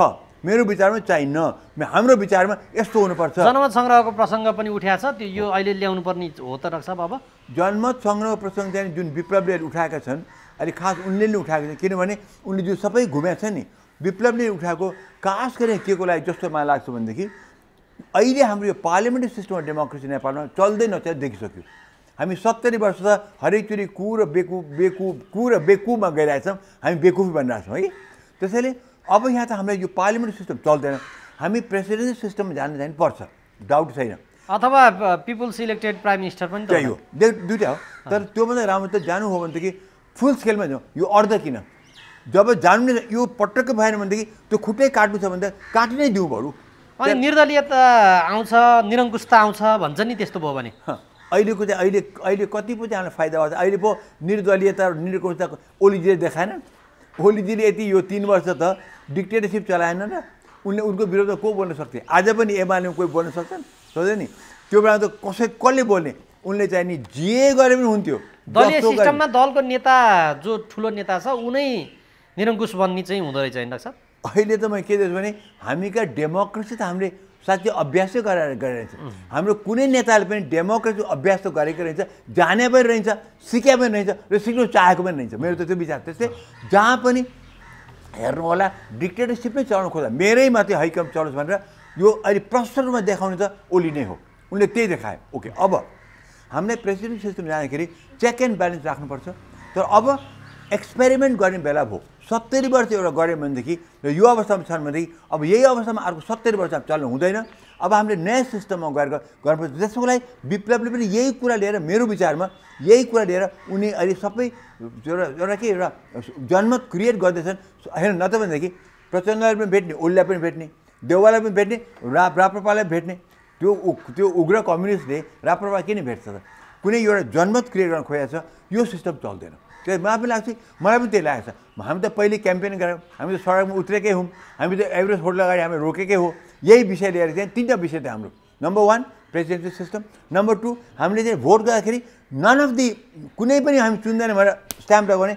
मेरो विचारमा चाहिन्न हाम्रो विचारमा यस्तो हुनुपर्छ जनमत सङ्ग्रहको प्रसङ्ग पनि उठाएको छ त्यो यो अहिले ल्याउनु पर्ने हो त डाक्टर साहब अब जनमत सङ्ग्रहको प्रसङ्ग चाहिँ जुन विप्लवले उठाएका छन् अहिले खास उनले नै उठाएको छ किनभने उनले जो सबै घुमेका छन् नि विप्लवले उठाएको खास गरी के को लागि जस्तो मलाई लाग्छ भनेदेखि अहिले हाम्रो यो पार्लियामेन्ट्री सिस्टम अफ डेमोक्रेसी नेपालमा चल्दै नचल्दै देखिसक्यो हामी 70 वर्ष त हरेकचोटि कु र बेकुमा गइरहेछौँ हामी बेकुफी भनिरहेछौँ है त्यसैले अब यहाँ त हामीलाई यो पार्लियामेन्ट्री सिस्टम चल्दैन हामी प्रेसिडेन्सियल सिस्टममा जानु पर्छ डाउट छैन अथवा पिपुल्स इलेक्टेड प्राइम मिनिस्टर पनि त्यही हो दुइटा हो तर त्योभन्दा राम्रो त जानु हो भनेदेखि फुल स्केलमा जाउँ यो अर्ध किन जब जानु नै यो पटक्कै भएन भनेदेखि त्यो खुट्टै काट्नु छ भने त काटि नै दिउँ बरु अनि निर्दलीयता आउँछ निरङ्कुशता आउँछ भन्छ नि त्यस्तो भयो भने अहिलेको चाहिँ अहिले कति पो चाहिँ हामीलाई फाइदा भएको छ अहिले पो निर्दलीयता र निरङ्कुशता ओलीजीले देखाएन ओलीजीले यति यो 3 वर्ष त डिक्टेटरसिप चलाएन र उनले उनको विरोधमा को बोल्न सक्थे आज पनि एमालेमा कोही बोल्न सक्छन् सोध्यो नि त्यो बेला त कसले बोल्ने उनले चाहिँ नि जे गरे पनि हुन्थ्यो दलीय सिस्टममा दलको नेता जो ठुलो नेता छ उनै निरङ्कुश बन्ने चाहिँ हुँदो रहेछ होइन डाक्टर साहब अहिले त म के देख्छु भने हामीका डेमोक्रेसी त हामीले साँच्चै अभ्यासै गरिरहेछ हाम्रो कुनै नेताले पनि डेमोक्रेसी अभ्यास त गरेको रहेछ जाने पनि रहन्छ सिके पनि रहन्छ र सिक्नु चाहेको पनि रहन्छ मेरो त त्यो विचार त्यस्तै जहाँ पनि हेर्नु होला डिक्टेटरसिप नै चलाउनु खोज्दा मेरै मात्रै हैकम चलोस् भनेर यो अहिले प्रष्ट रूपमा देखाउने त ओली नै हो उनले त्यही देखायो ओके अब हामीलाई प्रेसिडेन्ट सिस्टम जाँदाखेरि चेक एन्ड ब्यालेन्स राख्नुपर्छ तर अब एक्सपेरिमेन्ट गर्ने बेला भयो 70 वर्ष एउटा गऱ्यो भनेदेखि र यो अवस्थामा छन् भनेदेखि अब यही अवस्थामा अर्को 70 वर्ष चल्नु हुँदैन अब हामीले नयाँ सिस्टममा गएर गर्नुपर्छ त्यसको लागि विप्लवले पनि यही कुरा लिएर मेरो विचारमा यही कुरा लिएर उनी अहिले सबै एउटा जनमत क्रिएट गर्दैछन् हेर्नु न त भनेदेखि प्रचण्डलाई पनि भेट्ने ओलीलाई पनि भेट्ने देउवालाई पनि भेट्ने राप्रपालाई भेट्ने त्यो उग्र कम्युनिस्टले राप्रपा किन भेट्छ त कुनै एउटा जनमत क्रिएट गर्न खोजेको छ यो सिस्टम चल्दैन त्यो मलाई पनि लाग्छ मलाई पनि त्यही लागेको छ हामी त पहिले क्याम्पेन गऱ्यौँ हामी त सडकमा उत्रेकै हौँ हामी त एभरेस्ट होटल अगाडि हामी रोकेकै हो यही विषय लिएर चाहिँ 3टा विषय थियो हाम्रो नम्बर 1 प्रेसिडेन्सियल सिस्टम नम्बर 2 हामीले चाहिँ भोट गर्दाखेरि नन अफ दि कुनै पनि हामी चुन्दैन भनेर स्ट्याम्प लगाउने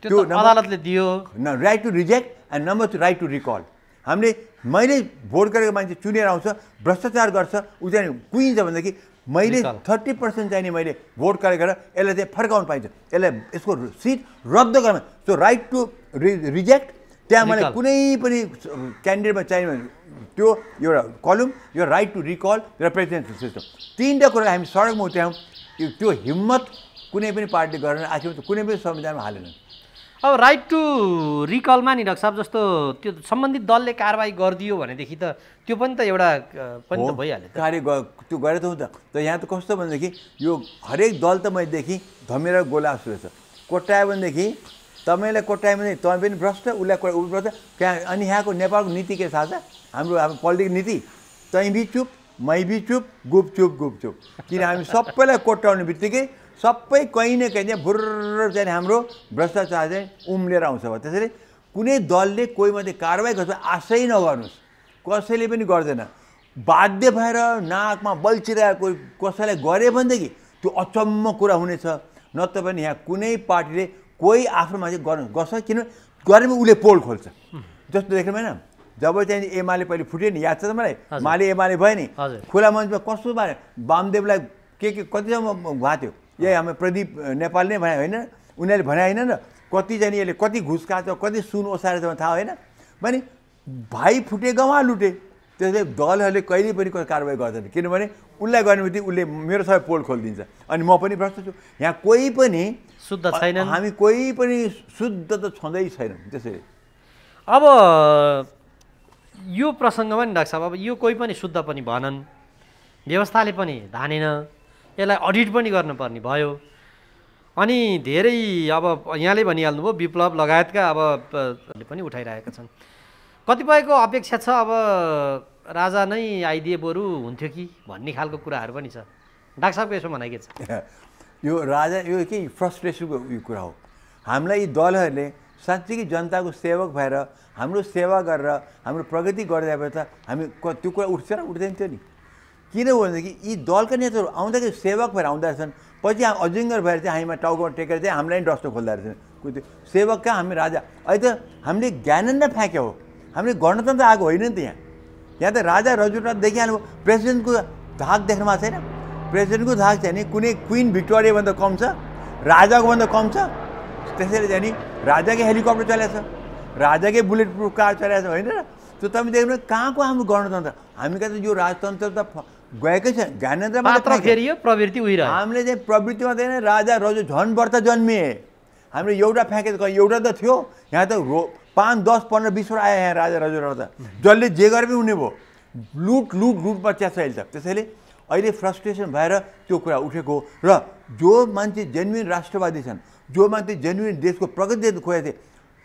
त्यो अदालतले दियो right to reject and number 2 right to recall हामीले मैले भोट गरेको मान्छे चुनेर आउँछ भ्रष्टाचार गर्छ ऊ चाहिँ कुहिन्छ भनेदेखि मैले 30% चाहिने मैले भोट गरेर यसलाई चाहिँ फर्काउनु पाइन्छ, यसलाई यसको सिट रद्द गर्न, सो राइट टु रिजेक्ट। त्यहाँ मैले कुनै पनि क्यान्डिडेटमा चाहिने त्यो एउटा कलम, यो राइट टु रिकल र प्रेसिडेन्सियल सिस्टम, तीनवटा कुरा हामी सडकमा उठायौँ। त्यो हिम्मत कुनै पनि पार्टी गरेन, आखिरमा कुनै पनि संविधानमा हालेन। अब राइट टु रिकलमा नि डाक्टर साहब जस्तो त्यो सम्बन्धित दलले कारवाही गरिदियो भनेदेखि त त्यो पनि त एउटा पनि त भइहाल्यो, कार्य त्यो गरेर त हुन्छ। त यहाँ त कस्तो भनेदेखि यो हरेक दल त मैले देखि धमेर गोला जस्तो रहेछ, कोट्यायो भनेदेखि तपाईँलाई कोट्यायो भने तपाईँ पनि भ्रष्ट, उसलाई ऊ भ्रष्ट। त्यहाँ अनि यहाँको नेपालको नीति के थाहा छ? हाम्रो पोलिटिकल नीति, तैँ भी चुप मै भी चुप, गुपचुप। किन हामी सबैलाई कोट्याउने बित्तिकै सबै कहीँ न कहीँ चाहिँ भुर्र चाहिँ हाम्रो भ्रष्टाचार चाहिँ उम्लेर आउँछ। त्यसैले कुनै दलले कोही माथि कारवाही गर्छ आशै नगर्नुहोस्, कसैले पनि गर्दैन। बाध्य भएर नाकमा बल्छिरहेको कसैलाई गरे भनेदेखि त्यो अचम्म कुरा हुनेछ। नत्र पनि यहाँ कुनै पार्टीले कोही आफ्नो मान्छे गर्छ, किन गरेर उसले पोल खोल्छ। जस्तो देख्नु भएन, जब चाहिँ एमाले पहिले फुट्यो नि, याद छ त मलाई, एमाले भयो नि, खुला मञ्चमा कस्तो भयो, वामदेवलाई के कतिसम्म भएको थियो, यही हाम्रो प्रदीप नेपाल नै भने होइन, उनीहरूले भने होइन र कति चाहिँ यसले कति घुस खान्छ, कति सुन ओसारेछ थाहा होइन भने भाइ फुटे गवा लुटे। त्यसले दलहरूले कहिले पनि कारवाही गर्दैन, किनभने उसलाई गर्ने बित्तिकै उसले मेरो सबै पोल खोलिदिन्छ अनि म पनि भ्रष्ट छु। यहाँ कोही पनि शुद्ध छैन, हामी कोही पनि शुद्ध त छँदै छैनौँ। त्यसैले अब यो प्रसङ्गमा नि डाक्टर साहब, अब यो कोही पनि शुद्ध पनि भनन्, व्यवस्थाले पनि धानेन, यसलाई अडिट पनि गर्नुपर्ने भयो। अनि धेरै अब यहाँले भनिहाल्नुभयो विप्लव लगायतका अब पनि उठाइरहेका छन्। कतिपयको अपेक्षा छ अब राजा नै आइदिए बरु हुन्थ्यो कि भन्ने खालको कुराहरू पनि छ। डाक्टर साहबको यसो भनाइ के छ? यो राजा यो के फ्रस्ट्रेसनको यो कुरा हो। हामीलाई यी दलहरूले साँच्चीकै जनताको सेवक भएर हाम्रो सेवा गरेर हाम्रो प्रगति गर्दै भए त हामी त्यो कुरा उठ्छ र उठ्दैन थियो नि। किन हो भनेदेखि यी दलका नेताहरू आउँदाखेरि सेवक भएर आउँदा रहेछन्, पछि अजिङ्गर भएर चाहिँ हामीमा टाउकोमा टेकेर चाहिँ हामीलाई डस्ट खोल्दा रहेछन्। त्यो सेवक कहाँ, हामी राजा। अहिले त हामीले ज्ञान नै फ्याँक्यो हो, हामीले गणतन्त्र आएको होइन नि त। यहाँ त राजा रजुटा देखिहाल्नु, प्रेसिडेन्टको धाक देख्नु भएको छैन। प्रेसिडेन्टको धाक चाहिँ नि कुनै क्विन भिक्टोरियाभन्दा कम छ, राजाको भन्दा कम छ। त्यसैले चाहिँ नि राजाकै हेलिकप्टर चलेको छ, राजाकै बुलेट प्रुफ कार चलेको छ, होइन र? त्यो तपाईँ देख्नु कहाँको हाम्रो गणतन्त्र। हामी कहाँ त यो राजतन्त्र त गएकै छ, ज्ञानेन्द्र मात्र फेरि यो प्रवृत्ति उहिरह्यो। हामीले चाहिँ प्रवृत्ति मात्रै नै राजा रजु झन् व्रत जन्मिए। हामीले एउटा फ्याँके त एउटा त थियो, यहाँ त 5, 10, 15, 20 वटा आयो यहाँ राजा रजुबाट त। जसले जे गरे पनि हुने भयो, लुट बच्चा छ अहिले त। त्यसैले अहिले फ्रस्ट्रेसन भएर त्यो कुरा उठेको र जो मान्छे जेन्युन राष्ट्रवादी छन्, जो मान्छे जेन्युन देशको प्रगति खोजेको थिए,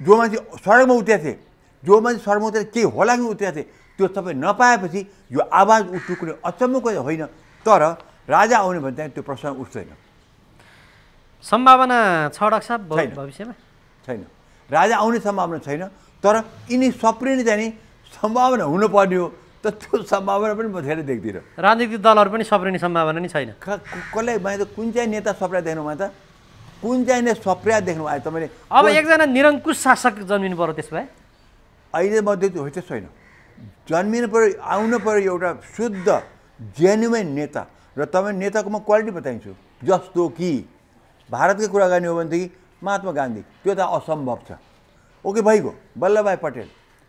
जो मान्छे सडकमा उत्रेको थिए, जो मान्छे सडकमा उत्रेर के होला कि उत्रेको थिए, त्यो सबै नपाएपछि यो आवाज उठ्नु कुनै अचम्मको होइन। तर राजा आउने भने चाहिँ त्यो प्रश्न उठ्दैन। सम्भावना छ डाक्टर साहब भविष्यमा? छैन, राजा आउने सम्भावना छैन। तर यिनी सप्रिने चाहिँ नि सम्भावना हुनुपर्ने हो, त त्यो सम्भावना पनि म धेरै देख्दिनँ। राजनीतिक दलहरू पनि सप्रिने सम्भावना नै छैन। कसलाई मैले त कुन चाहिँ नेता सप्रिया देख्नुभयो त? कुन चाहिँ ने सप्रिया देख्नु आयो तपाईँले? अब एकजना निरङ्कुश शासक जन्मिनु पर्यो त्यसो भए? अहिले मध्ये त्यो होइन, छैन। जन्मिनु पऱ्यो, आउनु पऱ्यो एउटा शुद्ध जेन्युन नेता। र तपाईँ नेताकोमा क्वालिटी बताइन्छु, जस्तो कि भारतकै कुरा गर्ने हो भनेदेखि महात्मा गान्धी, त्यो त असम्भव छ। ओके भइगयो। वल्लभभाइ पटेल,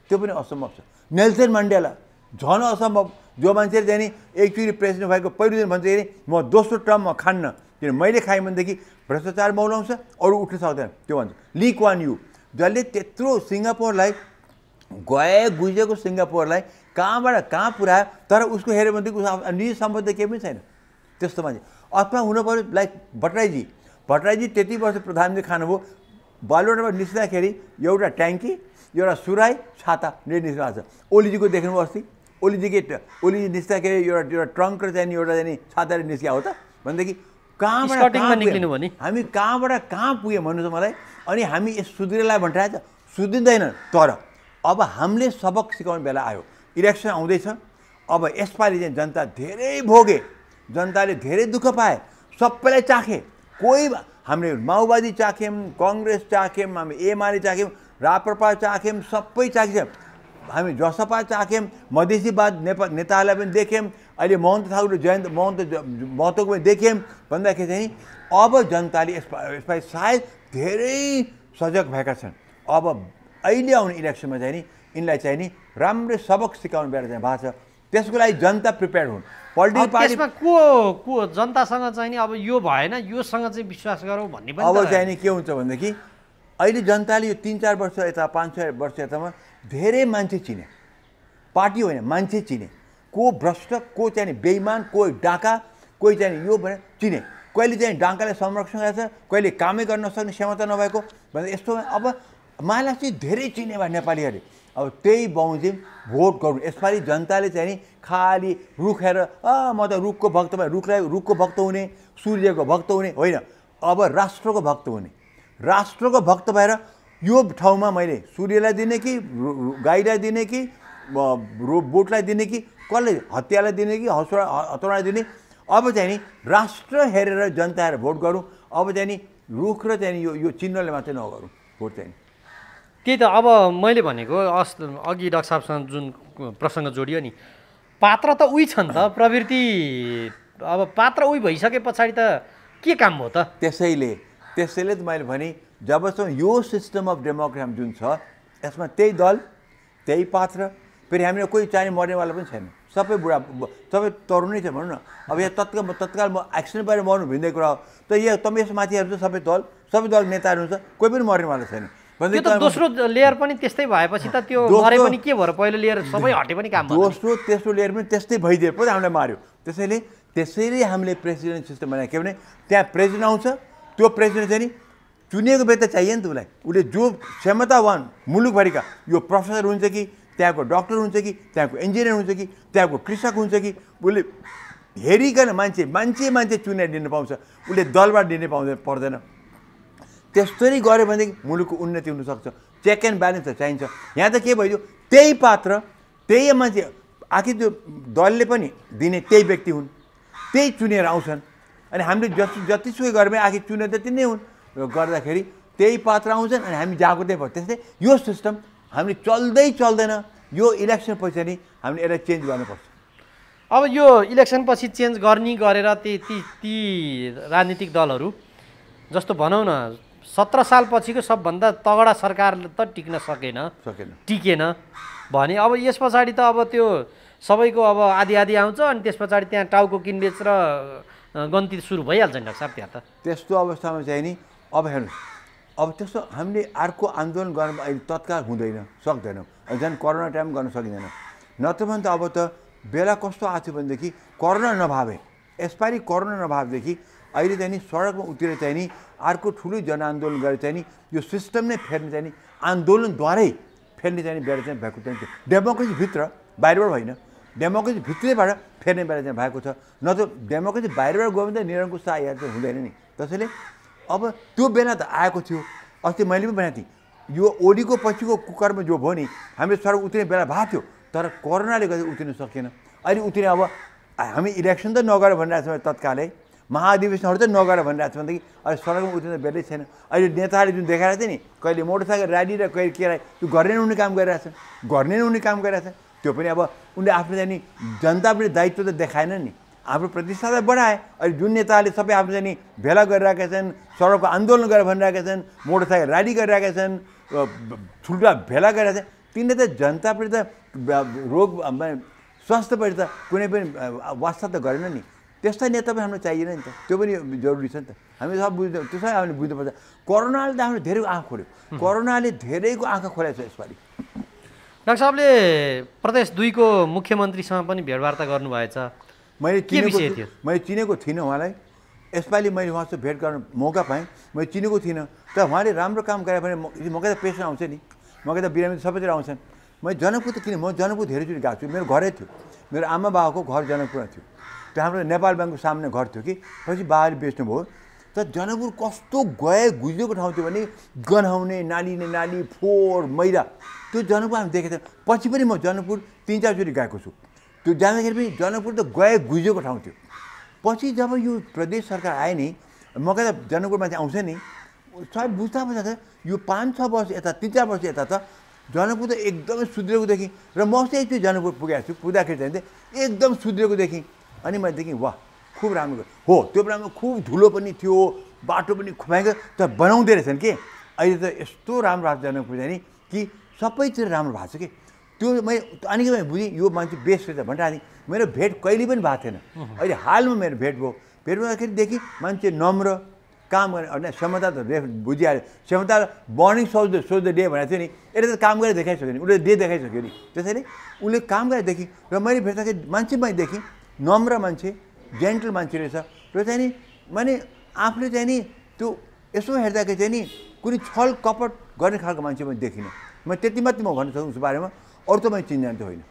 त्यो पनि असम्भव छ। नेल्सन मण्डेला झन् असम्भव। जो मान्छेले चाहिँ नि एकचोटि प्रेसिडेन्ट भएको पहिलो दिन भन्छ कि म दोस्रो टर्ममा खान्न, किन मैले खाएँ भनेदेखि भ्रष्टाचार मौलाउँछ, अरू उठ्न सक्दैन, त्यो भन्छ। ली क्वान यू, जसले त्यत्रो सिङ्गापुरलाई गुजेको सिङ्गापुरलाई कहाँबाट कहाँ पुऱ्यायो, तर उसको हेऱ्यो भनेदेखि उसको निजी सम्पत्ति केही पनि छैन त्यस्तो मान्छे। अथवा हुनु पऱ्यो लाइक भट्टराईजी। भट्टराईजी त्यति वर्ष प्रधानमन्त्री खानुभयो, बालुवाटाबाट निस्किँदाखेरि एउटा ट्याङ्की, एउटा सुराई, छाता निस्किनु भएको छ। ओलीजीको देख्नुभयो अस्ति, ओलीजी निस्किँदाखेरि एउटा ट्रङ्क र चाहिँ एउटा चाहिँ छाताले निस्किया हो त भनेदेखि कहाँबाट निक्लिनु भने हामी कहाँबाट कहाँ पुग्यो भन्नु त मलाई। अनि हामी यस सुध्रिनलाई भनिरहेको छ, सुध्रिँदैन। तर अब हामीले सबक सिकाउने बेला आयो, इलेक्सन आउँदैछ। अब यसपालि चाहिँ जनता धेरै भोगे, जनताले धेरै दुःख पाए, सबैलाई चाखे। कोही हामीले माओवादी चाख्यौँ, कङ्ग्रेस चाख्यौँ, हामी एमाले चाख्यौँ, राप्रपा चाख्यौँ, सबै चाख्यौँ। हामी जसपा चाख्यौँ, मधेसीवाद नेताहरूलाई पनि देख्यौँ, अहिले महन्त ठाकुर जयन्त महन्तोको पनि देख्यौँ भन्दाखेरि चाहिँ अब जनताले यसपालि सायद धेरै सजग भएका छन्। अब अहिले आउने इलेक्सनमा चाहिँ नि यिनलाई चाहिँ नि राम्रो सबक सिकाउनु बेला चाहिँ भएको छ। त्यसको लागि जनता प्रिपेयर हुन्। पोलिटिकल पार्टी त्यसमा को जनतासँग चाहिँ नि अब यो भएन योसँग चाहिँ विश्वास गरौँ भन्ने पनि अब चाहिँ नि के हुन्छ भनेदेखि अहिले जनताले यो 3-4 वर्ष यता 5-6 वर्ष यतामा धेरै मान्छे चिने, पार्टी होइन मान्छे चिने, को भ्रष्ट को चाहिँ नि बेइमान को डाका कोही चाहिँ यो भनेर चिने। कहिले चाहिँ डाकाले संरक्षण गरेछ कहिले कामै गर्न नसक्ने क्षमता नभएको भने यस्तो अब मलाई चाहिँ धेरै चिने भए नेपालीहरूले अब त्यही बमोजिम भोट गरौँ। यसपालि जनताले चाहिँ नि खालि रुखेर म त रुखको भक्त भए रुखको भक्त हुने सूर्यको भक्त हुने होइन, अब राष्ट्रको भक्त हुने। राष्ट्रको भक्त भएर यो ठाउँमा मैले सूर्यलाई दिने कि गाईलाई दिने कि बोटलाई दिने कि कसले हत्यालाई दिने कि हतौडालाई दिने, अब चाहिँ नि राष्ट्र हेरेर जनता हेरेर भोट गरौँ। अब चाहिँ नि रुख र चाहिँ यो चिन्हले मात्रै नगरौँ भोट चाहिँ। त्यही त अब मैले भनेको अघि डाक्टर साहबसँग जुन प्रसङ्ग जोडियो नि, पात्र त उही छ नि त प्रवृत्ति। अब पात्र उही भइसके पछाडि त के काम हो त? त्यसैले त मैले भने जबसम्म यो सिस्टम अफ डेमोक्रेसी जुन छ यसमा त्यही दल त्यही पात्र, फेरि हामीले कोही चाहिने मर्नेवाला पनि छैन, सबै बुढा सबै तरुणै छ भनौँ न। अब यहाँ तत्काल म एक्सिडेन्ट भएर मर्नु भिन्दै कुरा हो। त यहाँ तपाईँ यसो माथि हेर्नु सबै दल नेताहरू हुन्छ, कोही पनि मर्नेवाला छैन। यो त दोस्रो लेयर पनि त्यस्तै भएपछि त त्यो मरे पनि के भएर पहिलो लेयर सबै हटे पनि काम तेस्रो लेयर पनि त्यस्तै भइदिए पनि हामीलाई मार्यो। त्यसैले हामीले प्रेसिडेन्ट सिस्टम बनायो। के भने त्यहाँ प्रेसिडेन्ट आउँछ, त्यो प्रेसिडेन्ट चाहिँ नि चुनिएको व्यक्ति चाहियो नि त उसले जो क्षमतावान मुलुकभरिका यो प्रोफेसर हुन्छ कि त्यहाँको डक्टर हुन्छ कि त्यहाँको इन्जिनियर हुन्छ कि त्यहाँको कृषक हुन्छ कि उसले हेरिकन मान्छे चुनेर दिनु पाउँछ, उसले दलबाट दिनु पर्दैन। त्यसरी गऱ्यो भनेदेखि मुलुकको उन्नति हुनसक्छ। चेक एन्ड ब्यालेन्स त चाहिन्छ। यहाँ त के भइदियो त्यही पात्र त्यही मान्छे, आखिर त्यो दलले पनि दिने त्यही व्यक्ति हुन्, त्यही चुनेर आउँछन्। अनि हामीले जतिसुकै गऱ्यो भने आखिर चुनेर त तिनै हुन्, गर्दाखेरि त्यही पात्र आउँछन् अनि हामी जाएको त्यही भयो। त्यस्तै यो सिस्टम हामीले चल्दैन। यो इलेक्सन पछि नि हामीले यसलाई चेन्ज गर्नुपर्छ। अब यो इलेक्सन पछि चेन्ज गरेर ती राजनीतिक दलहरू जस्तो भनौँ न 17 साल पछिको सबभन्दा तगडा सरकार त टिकेन भने अब यस पछाडि त अब त्यो सबैको अब आधी आउँछ अनि त्यस पछाडि त्यहाँ टाउको किनबेच र गन्ती सुरु भइहाल्छ नि डाक्टर साहब। त्यहाँ त त्यस्तो अवस्थामा चाहिँ नि अब हेर्नुहोस्, अब त्यस्तो हामीले अर्को आन्दोलन गर्न अहिले तत्काल हुँदैन, सक्दैनौँ। झन् कोरोना टाइम गर्न सकिँदैन। नत्र भने त अब त बेला कस्तो आएको थियो भनेदेखि कोरोना नभए यसपालि कोरोना नभएदेखि अहिले चाहिँ नि सडकमा उत्रेर चाहिँ नि अर्को ठुलो जनआन्दोलन गरेर चाहिँ नि यो सिस्टम नै फेर्ने चाहिँ नि आन्दोलनद्वारै फेर्ने चाहिँ बेला चाहिँ भएको चाहिँ थियो। डेमोक्रेसी भित्र बाहिरबाट होइन, डेमोक्रेसी भित्रैबाट फेर्ने बेला चाहिँ भएको छ। नत्र डेमोक्रेसी बाहिरबाट गयो भने त निरङ्कुश आएर चाहिँ हुँदैन नि। त्यसैले अब त्यो बेला त आएको थियो। अस्ति मैले पनि भनेको थिएँ यो ओलीको पछिको कुकरमा जो भयो नि हामीले सडक उत्रिने बेला भएको थियो, तर कोरोनाले गर्दा उत्रिन सकेन। अहिले उत्रिने अब हामी इलेक्सन त नगरेर भनिरहेको छौँ, तत्कालै महाधिवेशनहरू त नगरेर भनिरहेको छ भनेदेखि अहिले सडकमा उत्रिने बेलै छैन। अहिले नेताहरूले जुन देखाएको थियो नि कहिले मोटरसाइकल र्याली र कहिले के त्यो गर्ने नहुने काम गरिरहेछ। त्यो पनि अब उनले आफ्नो चाहिँ नि जनताप्रति दायित्व त देखाएन नि, हाम्रो प्रतिष्ठा त बढाए। अहिले जुन नेताहरूले सबै आफ्नो चाहिँ नि भेला गरिरहेका छन्, सडकको आन्दोलन गरेर भनिरहेका छन्, मोटरसाइकल र्याली गरिरहेका छन्, ठुल्ठुला भेला गरिरहेका छन्, तिनले त जनताप्रति त रोग स्वास्थ्यप्रति त कुनै पनि वास्ता त गरेन नि। त्यस्ता नेता पनि हामीलाई चाहिएन नि त, त्यो पनि जरुरी छ नि त। हामी सब बुझ्दैनौँ, त्यसै हामीले बुझ्नुपर्छ। कोरोनाले त हाम्रो धेरैको आँखा खोल्यो, कोरोनाले धेरैको आँखा खोलेको छ यसपालि। डाक्टर साहबले प्रदेश 2 को मुख्यमन्त्रीसँग पनि भेटवार्ता गर्नुभएछ, मैले चिनेको थिइनँ उहाँलाई। यसपालि मैले उहाँसँग भेट गर्न मौका पाएँ, मैले चिनेको थिइनँ। तर उहाँले राम्रो काम गरे भने मकै त पेसमा आउँछ नि, मकै त बिरामी सबैतिर आउँछन्। मैले जनकपुर त किन म जनकपुर धेरैचोटि गएको छु, मेरो घरै थियो, मेरो आमा बाबाको घर जनकपुरमा थियो। त्यो हाम्रो नेपाल ब्याङ्कको सामने घर थियो कि पछि बाबाले बेच्नुभयो। तर जनकपुर कस्तो गुजेको ठाउँ थियो भने गन्हाउने नाली फोहोर मैला, त्यो जनकपुर हामी देखेको थियौँ। पछि पनि म जनकपुर 3-4 चोटि गएको छु। त्यो जाँदाखेरि पनि जनकपुर त गुजेको ठाउँ थियो। पछि जब यो प्रदेश सरकार आयो नि मकै त जनकपुरमा चाहिँ आउँछ नि, सायद बुझ्दा यो 5-6 वर्ष यता 3-4 वर्ष यता त जनकपुर त एकदमै सुध्रेको देखेँ। र म चाहिँ एकचोटि जनकपुर पुगेको छु, पुग्दाखेरि चाहिँ एकदम सुध्रेको देखेँ। अनि मैले देखेँ वाह खुब राम्रो हो त्यो बेलामा खुब धुलो पनि थियो बाटो पनि खुवाएको तर बनाउँदै रहेछन् कि अहिले त यस्तो राम्रो भएको जनकपुर चाहिँ नि कि सबैतिर राम्रो भएको छ कि त्यो मैले अनि मैले बुझेँ यो मान्छे बेस्ट रहेछ भनिरहेको थिएँ मेरो भेट कहिले पनि भएको थिएन अहिले हालमा मेरो भेट हुँदाखेरि देखि मान्छे नम्र काम गर्ने क्षमता त बुझिहाल्यो क्षमता बर्निङ सोच द डे भनेको थियो नि यसले त काम गरेर देखाइसक्यो नि उसले डे देखाइसक्यो नि त्यसैले उसले काम गरेर देखि र मैले भेट्दाखेरि मान्छे मैले देखेँ नम्र मान्छे जेन्टल मान्छे रहेछ र चाहिँ नि मैले आफूले चाहिँ नि त्यो यसो हेर्दाखेरि चाहिँ नि कुनै छल कपट गर्ने खालको मान्छे मैले देखिनँ म त्यति मात्रै म भन्न सक्छु उसको बारेमा अरू त मैले चिन्जान त होइन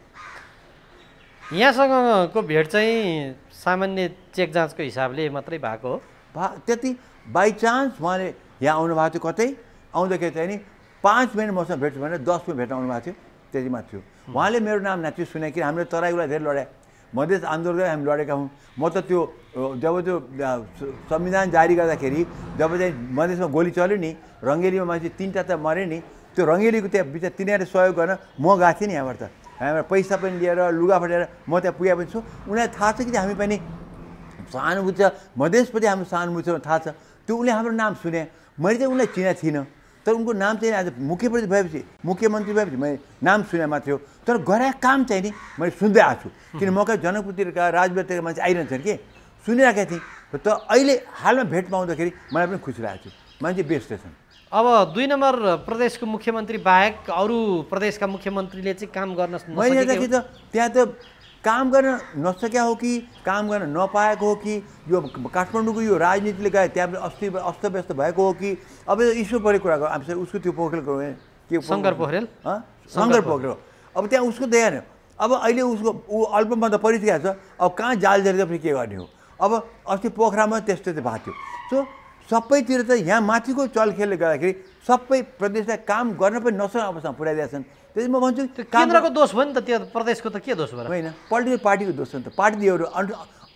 यहाँसँगको भेट चाहिँ सामान्य चेक जाँचको हिसाबले मात्रै भएको हो त्यति बाई चान्स उहाँले यहाँ आउनु भएको थियो कतै आउँदाखेरि चाहिँ नि 5 मिनट मसँग भेट्छु भनेर 10 मिनट भेट्न आउनु भएको थियो त्यति मात्र थियो उहाँले मेरो नाम नाच्यो सुने कि हामीले तराईलाई धेरै लड्या मधेस आन्दोलनलाई हामी लडेका हौँ म त त्यो जब त्यो संविधान जारी गर्दाखेरि जब चाहिँ मधेसमा गोली चल्यो नि रङ्गेलीमा मान्छे 3टा त मरे नि त्यो रङ्गेलीको त्यहाँ बिचरा तिनीहरूले सहयोग गर्न म गएको थिएँ नि यहाँबाट त हामीबाट पैसा पनि लिएर लुगा फटेर म त्यहाँ पुगे पनि छु उनीहरूलाई थाहा छ कि हामी पनि सहानुभूति छ मधेसपट्टि हाम्रो सहानुभूति छ थाहा छ त्यो उसले हाम्रो नाम सुने मैले चाहिँ उनलाई चिनेको थिइनँ तर उनको नाम चाहिँ आज मुख्यमन्त्री भएपछि मुख्यमन्त्री भएपछि मैले नाम सुने मात्रै हो तर गरेका काम चाहिँ नि मैले सुन्दै आएको छु किन म कहाँ जनकपुरतिरका राजबाटका मान्छे आइरहन्छन् कि सुनिरहेका थिएँ त अहिले हालमा भेट पाउँदाखेरि मलाई पनि खुसी लागेको छु मान्छे बेस्ट रहेछन् अब 2 नम्बर प्रदेशको मुख्यमन्त्री बाहेक अरू प्रदेशका मुख्यमन्त्रीले चाहिँ काम गर्न मैले हेर्दाखेरि त त्यहाँ त काम गर्न नसक्या हो कि काम गर्न नपाएको हो कि यो काठमाडौँको यो राजनीतिले गए त्यहाँ अस्तव्यस्त भएको हो कि अब ईश्वर परेको कुरा गर्छ उसको त्यो पोखरेलको के शङ्कर पोखरेल शङ्कर पोखरेल अब त्यहाँ उसको दया न अब अहिले उसको ऊ अल्पमा त परिसकेको छ अब कहाँ जाल झरेर पनि के गर्ने हो अब अस्ति पोखरामा त्यस्तो चाहिँ भएको थियो सो सबैतिर त यहाँ माथिको चलखेलले गर्दाखेरि सबै प्रदेशलाई काम गर्न पनि नसक्ने अवस्थामा पुर्याइदिएका छन् त्यसै म भन्छु केन्द्रको दोष भयो नि त त्यो प्रदेशको त के दोष भयो होइन पोलिटिकल पार्टीको दोष हो नि त पार्टीहरू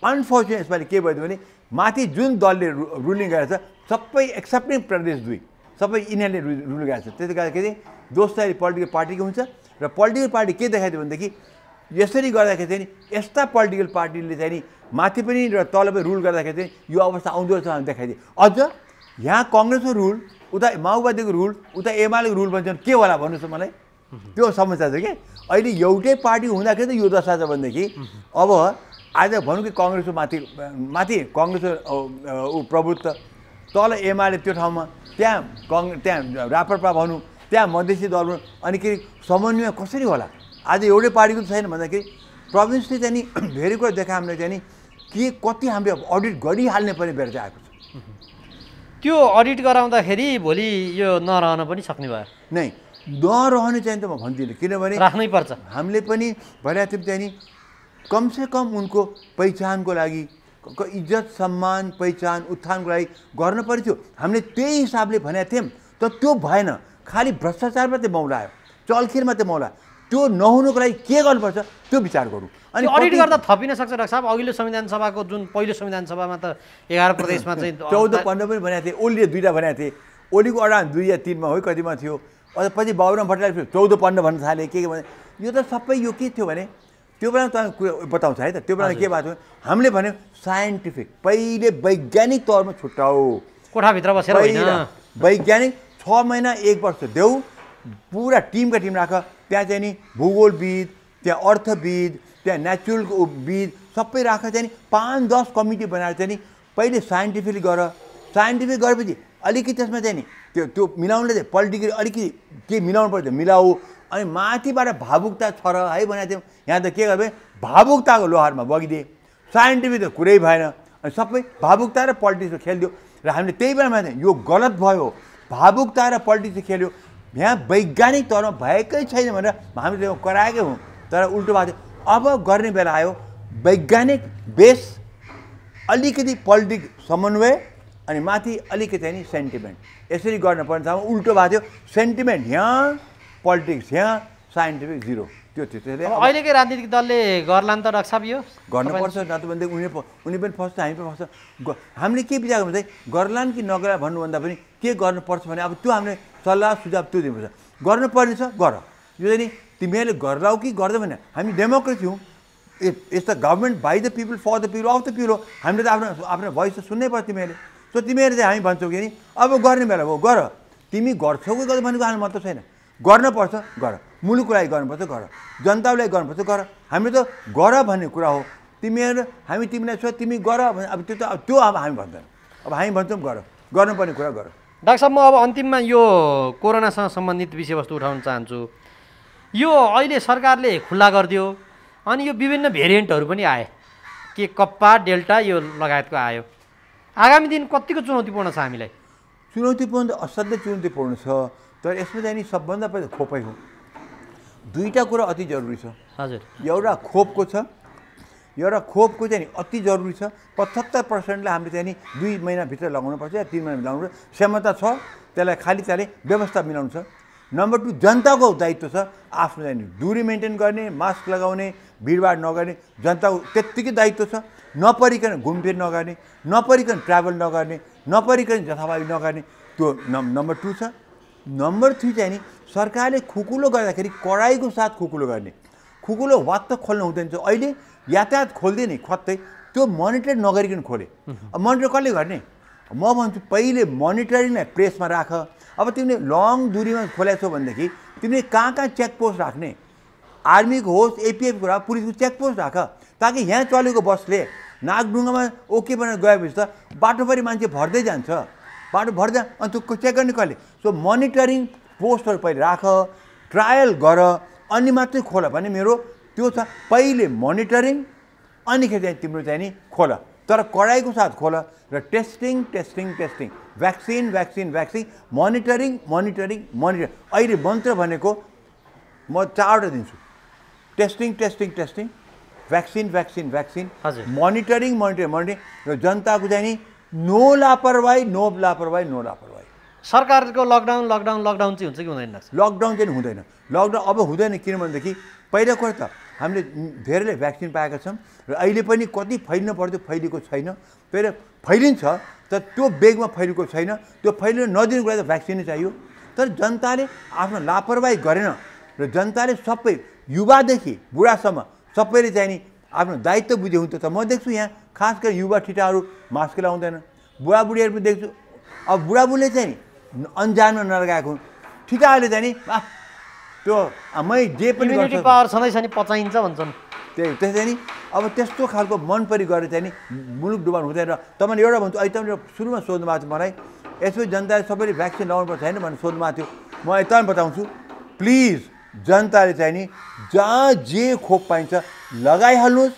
अनफर्चुनेट यसपालि के भयो भने माथि जुन दलले रुलिङ गरेको छ सबै एक्सेप्टिङ प्रदेश 2 सबै यिनीहरूले रुल गरेको छ त्यसै गर्दाखेरि दोष चाहिँ पोलिटिकल पार्टीको हुन्छ र पोलिटिकल पार्टी के देखाइदियो भनेदेखि यसरी गर्दाखेरि चाहिँ यस्ता पोलिटिकल पार्टीले चाहिँ नि माथि पनि र तल पनि रुल गर्दाखेरि चाहिँ यो अवस्था आउँदो रहेछ भने देखाइदिए अझ यहाँ कङ्ग्रेसको रुल उता माओवादीको रुल उता एमालेको रुल भन्छन् के होला भन्नुहोस् त मलाई त्यो समस्या छ कि अहिले एउटै पार्टी हुँदाखेरि त यो दशा छ भनेदेखि अब आज भनौँ कि कङ्ग्रेसको माथि कङ्ग्रेसको ऊ प्रभुत्व तल एमाले त्यो ठाउँमा त्यहाँ राप्रपा भनौँ त्यहाँ मधेसी दल भनौँ अनि के समन्वय कसरी होला आज एउटै पार्टीको छैन भन्दाखेरि प्रोभिन्सले चाहिँ नि धेरै कुरा देखा हामीले चाहिँ नि के कति हामीले अडिट गरिहाल्ने पनि बेर चाहिँ आएको छ त्यो अडिट गराउँदाखेरि भोलि यो नरहन पनि सक्ने भयो नै नरहने चाहिँ त म भन्दिनँ किनभने राख्नै पर्छ हामीले पनि भनेको थियौँ चाहिँ नि कमसेकम उनको पहिचानको लागि इज्जत सम्मान पहिचान उत्थानको लागि गर्न पर्थ्यो हामीले त्यही हिसाबले भनेको थियौँ तर त्यो भएन खालि भ्रष्टाचार मात्रै मौलायो चलखेल मात्रै मौला त्यो नहुनुको लागि के गर्नुपर्छ त्यो विचार गरौँ अनि अडिट गर्दा थपिन सक्छ डाक्टर साहब अघिल्लो संविधान सभाको जुन पहिलो संविधान सभामा त 11 प्रदेशमा चाहिँ 14 15 पनि भनेको थिए ओलीले 2टा भनेको थिए ओलीको अडान 2 या 3 मा हो कतिमा थियो अझ पछि बाबुराम भट्टराईले 14 15 भन्न थाले के भने यो त सबै यो के थियो भने त्यो बेला तपाईँ कुरा बताउँछ है त त्यो बेला के भएको थियो हामीले भन्यो साइन्टिफिक पहिले वैज्ञानिक तौरमा छुट्याऊ कोठाभित्र बसेर होइन वैज्ञानिक 6 महिना 1 वर्ष देऊ पुरा टिमका टिम राख त्यहाँ चाहिँ नि भूगोलविद त्यहाँ अर्थविद त्यहाँ नेचुरलको विद सबै राख चाहिँ नि 5-10 कमिटी बनाएर चाहिँ नि पहिले साइन्टिफिकली गर साइन्टिफिक गरेपछि अलिकति त्यसमा चाहिँ नि त्यो मिलाउनले चाहिँ पोलिटिकली अलिकति के मिलाउनु पर्छ मिलाऊ अनि माथिबाट भावुकता छ र है भनेको थियौँ यहाँ त के गर्यो भावुकताको लोहारमा बगिदिए साइन्टिफिक त कुरै भएन अनि सबै भावुकता र पोलिटिक्सको खेलिदियो र हामीले त्यही बेलामा चाहिँ यो गलत भयो भावुकता र पोलिटिक्स खेल्यो यहाँ वैज्ञानिक तौरमा भएकै छैन भनेर हामीले त्यो कराएकै हौँ तर उल्टो भएको थियो अब गर्ने बेला आयो वैज्ञानिक बेस अलिकति पोलिटिक्स समन्वय अनि माथि अलिकति चाहिँ नि सेन्टिमेन्ट यसरी गर्न पर्ने ठाउँमा उल्टो भएको थियो सेन्टिमेन्ट यहाँ पोलिटिक्स यहाँ साइन्टिफिक जिरो त्यो थियो त्यसले अहिलेकै राजनीतिक दलले गर्लान् त डाक्टर साहब यो गर्नुपर्छ न त भनेदेखि उनी पनि फस्छ हामी पनि फस्छ हामीले के विचार गर्नु चाहिँ गर्लान् कि नगर्ला भन्नुभन्दा पनि के गर्नुपर्छ भने अब त्यो हामीले सल्लाह सुझाव त्यो दिनुपर्छ गर्नुपर्ने छ गर यो चाहिँ नि तिमीहरूले गर्लाऊ कि गर्दै भने हामी डेमोक्रेसी हौँ it's the government by the people for the people of the people हो। हामीले त आफ्नो भोइस त सुन्नै पर्छ तिमीहरूले। सो तिमीहरू चाहिँ हामी भन्छौँ कि नि अब गर्ने बेला हो गर, तिमी गर्छौ कि गर्दै भनेको हामी मतलब छैन, गर्नुपर्छ गर, मुलुकको लागि गर्नुपर्छ गर, जनताको लागि गर्नुपर्छ गर। हामी त गर भन्ने कुरा हो। तिमीहरू हामी तिमीलाई छ तिमी गर भने अब त्यो अब हामी भन्दैनौँ, अब हामी भन्छौँ गर, गर्नुपर्ने कुरा गर। डाक्टर साहब, म अब अन्तिममा यो कोरोनासँग सम्बन्धित विषयवस्तु उठाउन चाहन्छु। यो अहिले सरकारले खुल्ला गरिदियो, अनि यो विभिन्न भेरिएन्टहरू पनि आए, के कप्पा डेल्टा यो लगायतको आयो। आगामी दिन कतिको चुनौतीपूर्ण छ हामीलाई? चुनौतीपूर्ण त असाध्यै चुनौतीपूर्ण छ, तर यसमा चाहिँ नि सबभन्दा पहिला खोपै हो। दुईवटा कुरा अति जरुरी छ। हजुर, एउटा खोपको छ, एउटा खोपको चाहिँ नि अति जरुरी छ। 75%लाई हामीले चाहिँ नि 2 महिनाभित्र लगाउनुपर्छ या 3 महिना लगाउनुपर्छ, क्षमता छ, त्यसलाई खालि त्यसले व्यवस्था मिलाउनु छ। नम्बर 2 जनताको दायित्व छ, आफ्नो चाहिँ नि दूरी मेन्टेन गर्ने, मास्क लगाउने, भिडभाड नगर्ने, जनताको त्यत्तिकै दायित्व छ। नपरिकन घुमफिर नगर्ने, नपरिकन ट्राभल नगर्ने, नपरिकन जथाभावी नगर्ने, त्यो नम्बर 2 छ। नम्बर 3 चाहिँ नि सरकारले खुकुलो गर्दाखेरि कडाइको साथ खुकुलो गर्ने। खुकुलो वात्त खोल्नु हुँदैन। अहिले यातायात खोल्दै नि खत्तै त्यो मोनिटर नगरिकन खोले। अब मोनिटर कसले गर्ने? म भन्छु पहिले मोनिटरिङलाई प्लेसमा राख। अब तिमीले लङ दूरीमा खोलेको छौ भनेदेखि तिमीले कहाँ चेकपोस्ट राख्ने? आर्मीको होस्, एपिएफको होस्, पुलिसको चेकपोस्ट राख, ताकि यहाँ चलेको बसले नागढुङ्गामा ओके भनेर गएपछि त बाटोभरि मान्छे भर्दै जान्छ, बाटो भर्दा अनि त्यो चेक गर्ने कसले? सो मोनिटरिङ पोस्टहरू पहिले राख, ट्रायल गर, अनि मात्रै खोल भने मेरो त्यो छ। पहिले मोनिटरिङ, अनिखेरि चाहिँ तिम्रो चाहिँ नि खोल, तर कडाइको साथ खोल। र testing testing testing, vaccine vaccine vaccine, monitoring monitoring monitoring. अहिले मन्त्र भनेको म 4वटा दिन्छु, testing testing testing, vaccine vaccine vaccine, monitoring monitoring monitoring, र जनताको चाहिँ नि नो लापरवाही नो लापरवाही नो लापरवाही। सरकारको लकडाउन लकडाउन लकडाउन चाहिँ हुन्छ कि हुँदैन? लकडाउन चाहिँ हुँदैन, लकडाउन अब हुँदैन। किनभनेदेखि पहिला कुरा त हामीले धेरैले भ्याक्सिन पाएका छौँ, र अहिले पनि कति फैलिनु पर्थ्यो फैलिएको छैन। पहिला फैलिन्छ तर त्यो बेगमा फैलिएको छैन। त्यो फैलिन नदिनुको लागि त भ्याक्सिन नै चाहियो। तर जनताले आफ्नो लापरवाही गरेन, र जनताले सबै युवादेखि बुढासम्म सबैले चाहिँ नि आफ्नो दायित्व बुझ्यो हुन्छ। त म देख्छु यहाँ खास गरी युवा ठिटाहरू मास्क लाउँदैन, बुढाबुढीहरू पनि देख्छु। अब बुढाबुढीले चाहिँ नि अन्जानमा नलगाएको, ठिटाहरूले चाहिँ नि त्यो मै जे पनि इम्युनिटी पावर छँदैछ नि पचाइन्छ भन्छन्। त्यसै नि अब त्यस्तो खालको मन परि गरेर चाहिँ नि मुलुक डुबाउनु हुँदैन। तपाईँले एउटा भन्छु, अहिले तपाईँले सुरुमा सोध्नु भएको थियो मलाई, यसो जनताले सबैले भ्याक्सिन लगाउनुपर्छ छैन भनेर सोध्नु भएको थियो। म यता पनि बताउँछु, प्लिज जनताले चाहिँ नि जहाँ जे खोप पाइन्छ लगाइहाल्नुहोस्,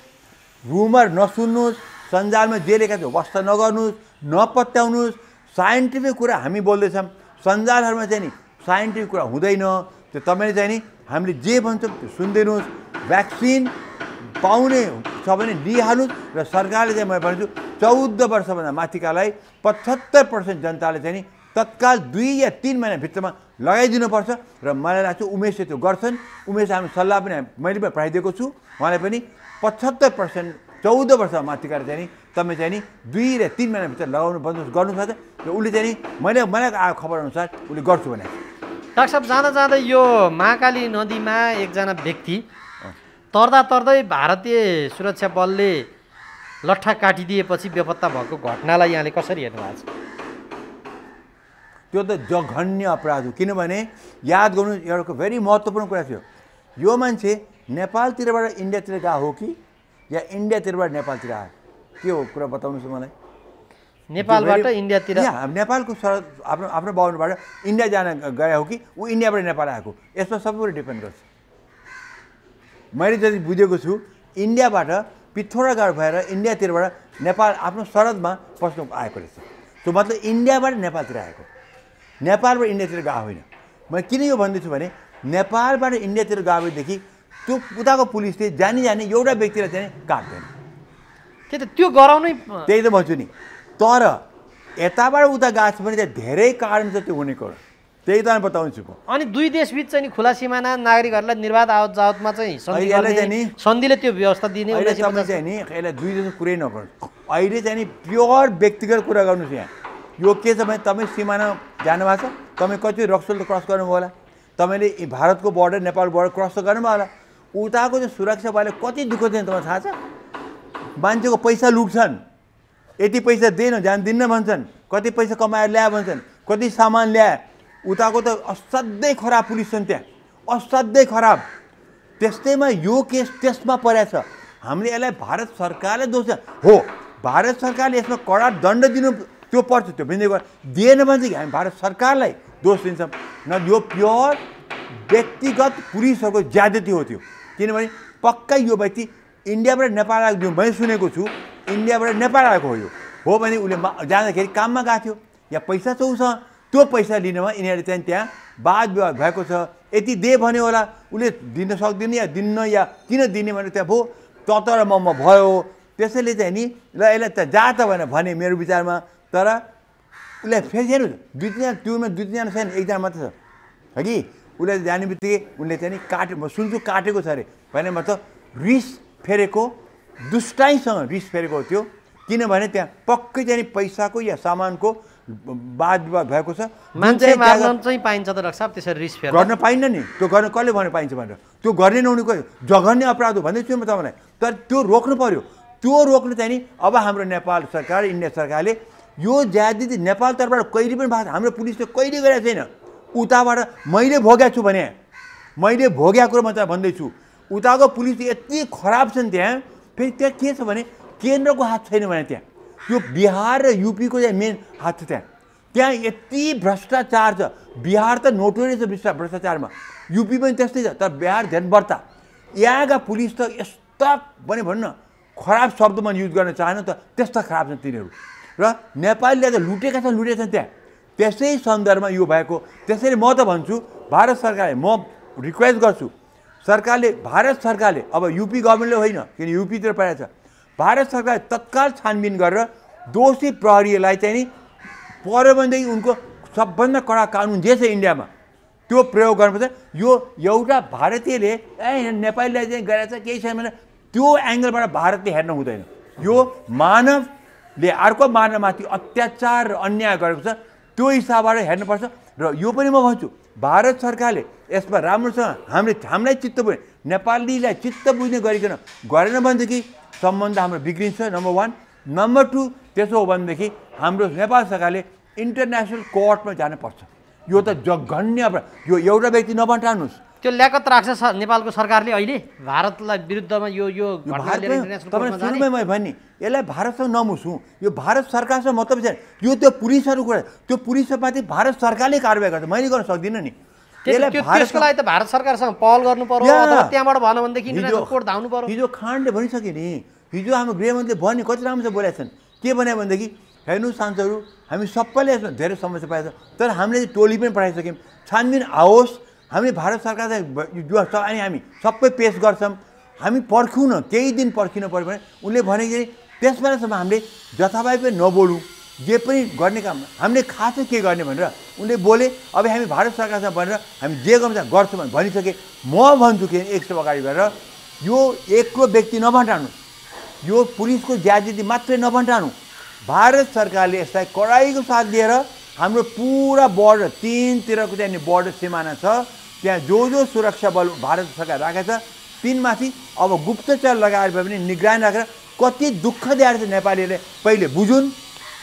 रुमर नसुन्नुहोस्, सञ्जालमा जे लेखेको छ वास्ता नगर्नुहोस्, नपत्याउनुहोस्। साइन्टिफिक कुरा हामी बोल्दैछौँ, सञ्जालहरूमा चाहिँ नि साइन्टिफिक कुरा हुँदैन। त्यो तपाईँले चाहिँ नि हामीले जे भन्छौँ त्यो सुनिदिनुहोस्। भ्याक्सिन पाउने छ भने लिइहाल्नुहोस्। र सरकारले चाहिँ म भन्छु 14 वर्षभन्दा माथिकालाई 75% जनताले चाहिँ नि तत्काल 2 या 3 महिनाभित्रमा लगाइदिनुपर्छ। र मलाई लाग्छ उमेशले त्यो गर्छन्। उमेश हामी सल्लाह पनि मैले पनि पठाइदिएको छु उहाँलाई पनि। 75% 14 वर्ष माथिकाले चाहिँ नि तपाईँ चाहिँ नि 2 या 3 महिनाभित्र लगाउनु बन्दोबस्त गर्नुपर्छ। र उसले चाहिँ नि मलाई आएको खबरअनुसार उसले गर्छु भने। डाक्टर साहब, जाँदा जाँदै यो महाकाली नदीमा एकजना व्यक्ति तर्दै भारतीय सुरक्षा बलले लट्ठा काटिदिएपछि बेपत्ता भएको घटनालाई यहाँले कसरी हेर्नु भएको छ? त्यो त जघन्य अपराध हो। किनभने याद गर्नु एउटा भेरी महत्त्वपूर्ण कुरा थियो, यो मान्छे नेपालतिरबाट इन्डियातिर गएको हो कि या इन्डियातिरबाट नेपालतिर आयो? के हो कुरा बताउनुहोस् मलाई। नेपालबाट इन्डियातिर, नेपालको सरहद आफ्नो बाहुनबाट इन्डिया जान गए हो कि ऊ इन्डियाबाट नेपाल आएको? यसमा सबै कुरा डिपेन्ड गर्छ। मैले जति बुझेको छु इन्डियाबाट पिथौरा गाड भएर इन्डियातिरबाट नेपाल आफ्नो सरहदमा पस्नु आएको रहेछ। त्यो मतलब इन्डियाबाट नेपालतिर आएको, नेपालबाट इन्डियातिर गएको होइन। मैले किन यो भन्दैछु भने नेपालबाट इन्डियातिर गएदेखि त्यो उताको पुलिसले जानी एउटा व्यक्तिलाई चाहिँ काट्दैन। त्यो गराउनै, त्यही त भन्छु नि। तर यताबाट उता गएको छ भने चाहिँ धेरै कारण छ त्यो हुनेको, त्यही त बताउँछु। अनि दुई देशबिच चाहिँ नि खुला सिमाना नागरिकहरूलाई निर्वाध आवत जावतमा चाहिँ सन्धिले त्यो व्यवस्था दिने चाहिँ नि यसलाई दुई देशको कुरै नगर्नु। अहिले चाहिँ नि प्योर व्यक्तिगत कुरा गर्नुहोस्। यहाँ यो के छ भने तपाईँ सिमाना जानुभएको छ, तपाईँ कति रक्सोल त क्रस गर्नुभयो होला, तपाईँले भारतको बोर्डर नेपाल बोर्डर क्रस त गर्नुभयो होला। उताको चाहिँ सुरक्षा बलले कति दुःख दिन्छ तपाईँलाई थाहा छ? मान्छेको पैसा लुट्छन्, यति पैसा दिएन जान्दिन्न भन्छन्, कति पैसा कमाएर ल्याए भन्छन्, कति सामान ल्याए। उताको त असाध्यै खराब पुलिस छन् त्यहाँ, असाध्यै खराब। त्यस्तैमा यो केस त्यसमा परेछ। हामीले यसलाई भारत सरकारले दोष हो, भारत सरकारले यसमा कडा दण्ड दिनु त्यो पर्छ, त्यो भिन्दै दिएन भने चाहिँ हामी भारत सरकारलाई दोष दिन्छौँ। न यो प्योर व्यक्तिगत पुलिसहरूको ज्यादती हो त्यो, किनभने पक्कै यो व्यक्ति इन्डियाबाट नेपाल आएको, जो मैले सुनेको छु इन्डियाबाट नेपाल आएको हो भने उसले जाँदाखेरि काममा गएको थियो, या पैसा छ उसँग, त्यो पैसा लिनमा यिनीहरूले चाहिँ त्यहाँ वाद विवाद भएको छ। यति दे भन्यो होला, उसले दिन सक्दिनँ या दिन्न, या किन दिने भने त्यहाँ भयो तत र म भयो। त्यसैले चाहिँ नि ल यसलाई त जा त भने मेरो विचारमा। तर उसलाई फेरि हेर्नु दुई तिनजना त्योमा दुई तिनजना छैन, एकजना मात्र छ कि उसले जाने बित्तिकै उसले चाहिँ नि म सुन्छु काटेको छ अरे भने मतलब रिस फेरेको, दुष्टाइसँग रिस फेरेको थियो। किनभने त्यहाँ पक्कै चाहिँ पैसाको या सामानको वाद विवाद भएको छ। मान्छे मार्न चाहिँ पाइन्छ त डाक्टर साहब, त्यसरी रिस फेर्न गर्न पाइन्न नि, त्यो गर्न कसले भने पाइन्छ भनेर, त्यो गर्ने नहुने कोही जघन्य अपराध हो भन्दैछु म तपाईँलाई। तर त्यो रोक्नु पर्यो, त्यो रोक्नु चाहिँ नि अब हाम्रो नेपाल सरकार, इन्डिया सरकारले यो ज्यादती नेपाल तर्फबाट कहिले पनि भएको, हाम्रो पुलिसले कहिले गरेको छैन। उताबाट मैले भोगेको छु भने, मैले भोगेको कुरो म तपाईँ भन्दैछु। उताको पुलिस यति खराब छन् त्यहाँ। फेरि त्यहाँ के छ भने केन्द्रको हात छैन भने त्यहाँ यो बिहार र युपीको चाहिँ मेन हात छ त्यहाँ। त्यहाँ यति भ्रष्टाचार छ। बिहार त नोटोरियस छ भ्रष्टाचारमा, युपी पनि त्यस्तै छ, तर बिहार धेरै बढ्ता। यहाँका पुलिस त यस्ता भने भन्नु न, खराब शब्द म युज गर्न चाहन्न, त त्यस्ता खराब छन् तिनीहरू। र नेपालीले त लुटेका छन् त्यहाँ। त्यसै सन्दर्भमा यो भएको। त्यसैले म त भन्छु भारत सरकारले, म रिक्वेस्ट गर्छु सरकारले, भारत सरकारले अब युपी गभर्मेन्टले होइन, किन युपीतिर परेको छ, भारत सरकारले तत्काल छानबिन गरेर दोषी प्रहरीलाई चाहिँ नि पऱ्यो भनेदेखि उनको सबभन्दा कडा कानुन जे छ इन्डियामा त्यो प्रयोग गर्नुपर्छ। यो एउटा भारतीयले नेपालीलाई चाहिँ गरेछ केही छैन भने त्यो एङ्गलबाट भारतले हेर्न हुँदैन। यो मानवले अर्को मानवमाथि अत्याचार र अन्याय गरेको छ, त्यो हिसाबबाट हेर्नुपर्छ। र यो पनि म भन्छु भारत सरकारले यसमा राम्रोसँग हामीलाई चित्त बुझ्ने, नेपालीलाई चित्त बुझ्ने गरिकन गरेन भनेदेखि सम्बन्ध हाम्रो बिग्रिन्छ, नम्बर 1। नम्बर 2, त्यसो हो भनेदेखि हाम्रो नेपाल सरकारले इन्टरनेसनल कोर्टमा जानुपर्छ। यो त जघन्य अपराध, यो एउटा व्यक्ति नबटाउनुहोस्। त्यो ल्याकत राख्छ नेपालको सरकारले अहिले भारतलाई विरुद्धमा यो सुरुमै मैले भने यसलाई भारतसँग नमुसौँ, यो भारत सरकारसँग मतलब छैन। यो त्यो पुलिसहरू कुरा, त्यो पुलिसमाथि भारत सरकारले कारवाही गर्छ, मैले गर्न सक्दिनँ नि। त्यसको लागि त भारत सरकारसँग पहल गर्नु पर्यो, अथवा त्यहाँबाट भन भनेदेखि इन्टरनेसनल कोर्ट धाउनु पर्यो। हिजो खान्डले भनिसके नि, हिजो हाम्रो गृहमन्त्रीले भन्यो, कति राम्रोसँग बोलेका छन्। के भने भनेदेखि हेर्नु सान्सहरू, हामी सबैले यसमा धेरै समस्या पाएछ, तर हामीले टोली पनि पठाइसक्यौँ, छानबिन आओस्, हामीले भारत सरकारलाई अनि हामी सबै पेस गर्छौँ। हामी पर्खौँ न, केही दिन पर्खिनु पऱ्यो भने उनले भने कि त्यसबेलासम्म हामीले जथाभावी पनि नबोलौँ, जे पनि गर्ने काम हामीले खास के गर्ने भनेर उनले बोले। अब हामी भारत सरकारसँग भनेर हामी जे गर्छ गर्छौँ भने भनिसके। म भन्छु कि एक स्टेप अगाडि गएर यो एक्लो व्यक्ति नभटाउनु, यो पुलिसको ज्यादती मात्रै नभटाउनु, भारत सरकारले यसलाई कडाइको साथ दिएर हाम्रो पुरा बोर्डर तीनतिरको चाहिँ बोर्डर सिमाना छ, त्यहाँ जो सुरक्षा बल भारत सरकार राखेको छ तिनमाथि अब गुप्तचर लगाएर पनि निगरानी राखेर कति दुःख दिएर चाहिँ नेपालीले पहिले बुझुन्,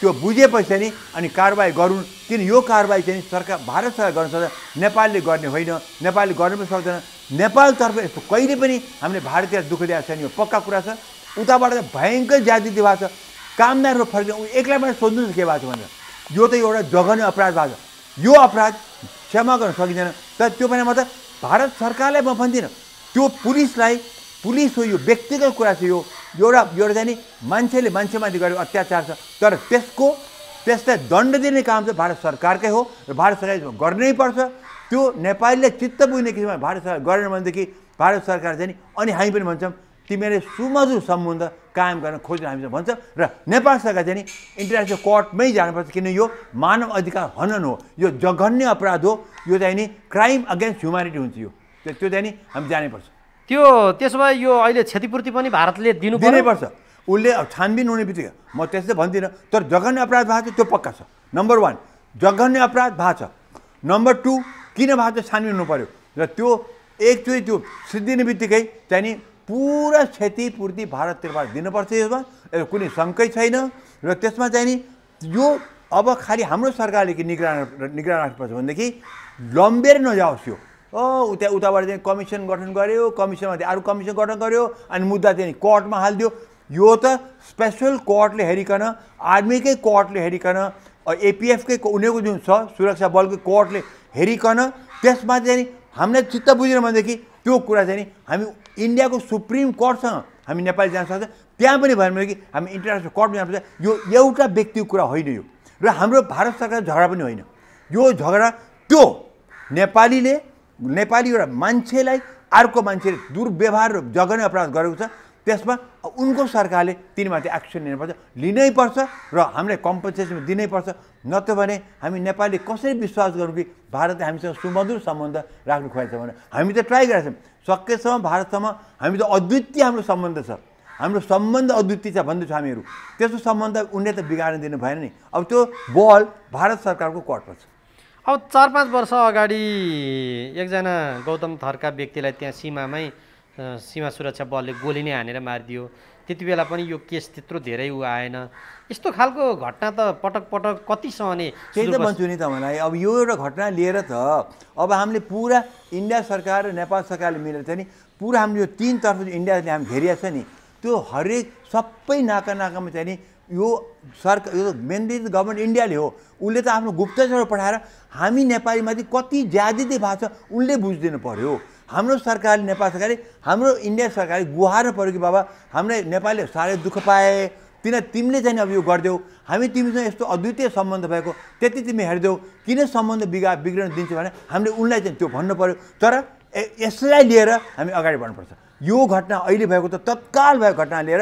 त्यो बुझेपछि नि अनि कारबाही गरून्। किन यो कारबाही चाहिँ सरकार भारत सरकार गर्न सक्छ, नेपालले गर्ने होइन, नेपालले गर्न पनि सक्दैन। नेपालतर्फ यस्तो कहिले पनि हामीले भारतीय दुःख दिएको छैन, यो पक्का कुरा छ। उताबाट त भयङ्कर ज्यादती भएको छ, कामदारको फर्क एक्लैबाट सोध्नुहोस् के भएको छ भनेर। यो त एउटा जघन्य अपराध भएको छ, यो अपराध क्षमा गर्न सकिँदैन। तर त्यो पनि म त भारत सरकारलाई म भन्दिनँ, त्यो पुलिसलाई, पुलिस हो यो व्यक्तिगत कुरा छ। यो एउटा चाहिँ नि मान्छेले मान्छेमाथि गरेको अत्याचार छ, तर त्यसलाई दण्ड दिने काम चाहिँ भारत सरकारकै हो र भारत सरकारले गर्नै पर्छ। त्यो नेपालीले चित्त बुझ्ने किसिममा भारत सरकार गरेन भनेदेखि भारत सरकार चाहिँ नि अनि हामी पनि भन्छौँ तिमीले सुमधुर सम्बन्ध कायम गर्न खोज्न हामीसँग भन्छ। र नेपाल सरकार चाहिँ नि इन्टरनेसनल कोर्टमै जानुपर्छ, किन यो मानव अधिकार हनन हो, यो जघन्य अपराध हो, यो चाहिँ नि क्राइम अगेन्स्ट ह्युम्यानिटी हुन्छ। यो त्यो चाहिँ नि हामी जानैपर्छ। त्यसो भए यो अहिले क्षतिपूर्ति पनि भारतले दिनैपर्छ। उसले छानबिन हुने बित्तिकै म त्यस्तै भन्दिनँ, तर जघन्य अपराध भएको छ त्यो पक्का छ। नम्बर 1 जघन्य अपराध भएको छ। नम्बर 2 किन भएको छ छानबिन हुनु पऱ्यो, र त्यो एकचोटि त्यो सिद्धिने बित्तिकै चाहिँ नि पुरा क्षतिपूर्ति भारततिरबाट दिनुपर्छ। यसमा कुनै शङ्कै छैन। र त्यसमा चाहिँ नि यो अब खालि हाम्रो सरकारले के निगरानी राख्नुपर्छ भनेदेखि लम्बेर नजाओस्। यो उताबाट चाहिँ कमिसन गठन गर्यो, कमिसनमा अरू कमिसन गठन गर्यो, अनि मुद्दा चाहिँ कोर्टमा हालिदियो। यो त स्पेसल कोर्टले हेरिकन, आर्मीकै कोर्टले हेरिकन, एपिएफकै उनीहरूको जुन छ सुरक्षा बलको कोर्टले हेरिकन त्यसमा चाहिँ हामीले चित्त बुझेन भनेदेखि त्यो कुरा चाहिँ नि हामी इन्डियाको सुप्रिम कोर्टसँग हामी नेपाली जान सक्छ। त्यहाँ पनि भएन भने कि हामी इन्टरनेसनल कोर्टमा जानुपर्छ। यो एउटा व्यक्तिको कुरा होइन यो, र हाम्रो भारत सरकार झगडा पनि होइन। यो झगडा त्यो नेपाली एउटा मान्छेलाई अर्को मान्छेले दुर्व्यवहार र जघन्य अपराध गरेको छ, त्यसमा उनको सरकारले तिनीमाथि एक्सन लिनुपर्छ, लिनै पर्छ र हामीले कम्पनसेसन दिनैपर्छ। नत्र भने हामी नेपालीले कसरी विश्वास गरौँ कि भारतले हामीसँग सुमधुर सम्बन्ध राख्नु खोजेको छ भने। हामी त ट्राई गरेका छौँ सकेसम्म भारतसँग हामी त अद्वितीय हाम्रो सम्बन्ध छ, हाम्रो सम्बन्ध अद्वितीय छ भन्दैछौँ हामीहरू। त्यस्तो सम्बन्ध उनले त बिगार्न दिनु भएन नि। अब त्यो बल भारत सरकारको कोर्टमा छ। अब 4-5 वर्ष अगाडि एकजना गौतम थरका व्यक्तिलाई त्यहाँ सीमा सुरक्षा बलले गोली नै हानेर मारिदियो। त्यति बेला पनि यो केस त्यत्रो धेरै आएन। यस्तो खालको घटना त पटक पटक कतिसम्म नै त्यही त भन्छु नि तपाईँलाई। अब यो एउटा घटना लिएर त अब हामीले पुरा इन्डिया सरकार र नेपाल सरकारले मिलेर चाहिँ नि पुरा हामीले यो 3 तर्फ इन्डियाले हामी घेरिया छ नि, त्यो हरेक सबै नाकामा चाहिँ नि यो सरकार, यो मेनली गभर्मेन्ट इन्डियाले हो। उसले त आफ्नो गुप्तचर पठाएर हामी नेपालीमाथि कति ज्यादती भएको छ उनले बुझिदिनु पर्यो। हाम्रो सरकारले, नेपाल सरकारले, हाम्रो इन्डिया सरकारले गुहार्नु पऱ्यो कि बाबा हामीले नेपालीले साह्रै दुःख पाए, तिमीले चाहिँ अब यो गरिदेऊ, हामी तिमीसँग यस्तो अद्वितीय सम्बन्ध भएको त्यति तिमी हेरिदेऊ, किन सम्बन्ध बिग्रन दिन्छौ भने हामीले उनलाई चाहिँ त्यो भन्नु पऱ्यो। तर यसलाई लिएर हामी अगाडि बढ्नुपर्छ। यो घटना अहिले भएको त तत्काल भएको घटना लिएर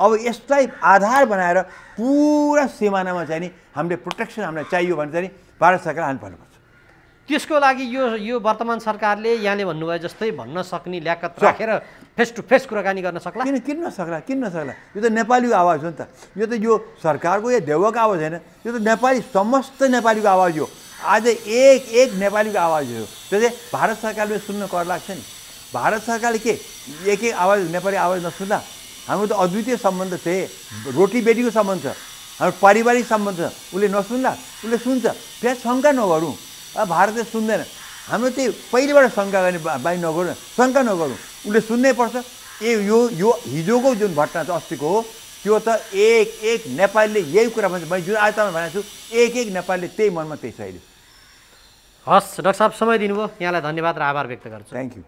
अब यसलाई आधार बनाएर पुरा सिमानामा चाहिँ नि हामीले प्रोटेक्सन हामीलाई चाहियो भने चाहिँ भारत सरकार हाल्नु पर्नुपर्छ। त्यसको लागि यो वर्तमान सरकारले यहाँले भन्नुभयो जस्तै भन्न सक्ने ल्याकत राखेर फेस टु फेस कुराकानी गर्न सक्ला? किन नसक्ला? यो त नेपालीको आवाज हो नि त। यो त यो सरकारको या देवको आवाज होइन, यो त नेपाली समस्त नेपालीको आवाज हो। आज एक नेपालीको आवाज हो। त्यसले भारत सरकारले सुन्न कर लाग्छ नि। भारत सरकारले के एक आवाज नेपाली आवाज नसुन्दा? हाम्रो त अद्वितीय सम्बन्ध छ, रोटी बेटीको सम्बन्ध छ, हाम्रो पारिवारिक सम्बन्ध छ। उसले नसुन्ला? उसले सुन्छ। त्यहाँ शङ्का नगरौँ। अब भारतले सुन्दैन, हाम्रो त्यही पहिलेबाट शङ्का गर्ने बानी नगरौँ, शङ्का नगरौँ। उसले सुन्नै पर्छ। यो हिजोको जुन घटना छ अस्तिको हो, त्यो त एक नेपालीले यही कुरा भन्छ। मैले जुन आज तपाईँलाई भनेको छु, एक नेपालीले त्यही मनमा त्यही छ अहिले। हस् डाक्टर साहब, समय दिनुभयो, यहाँलाई धन्यवाद र आभार व्यक्त गर्छु। Thank you.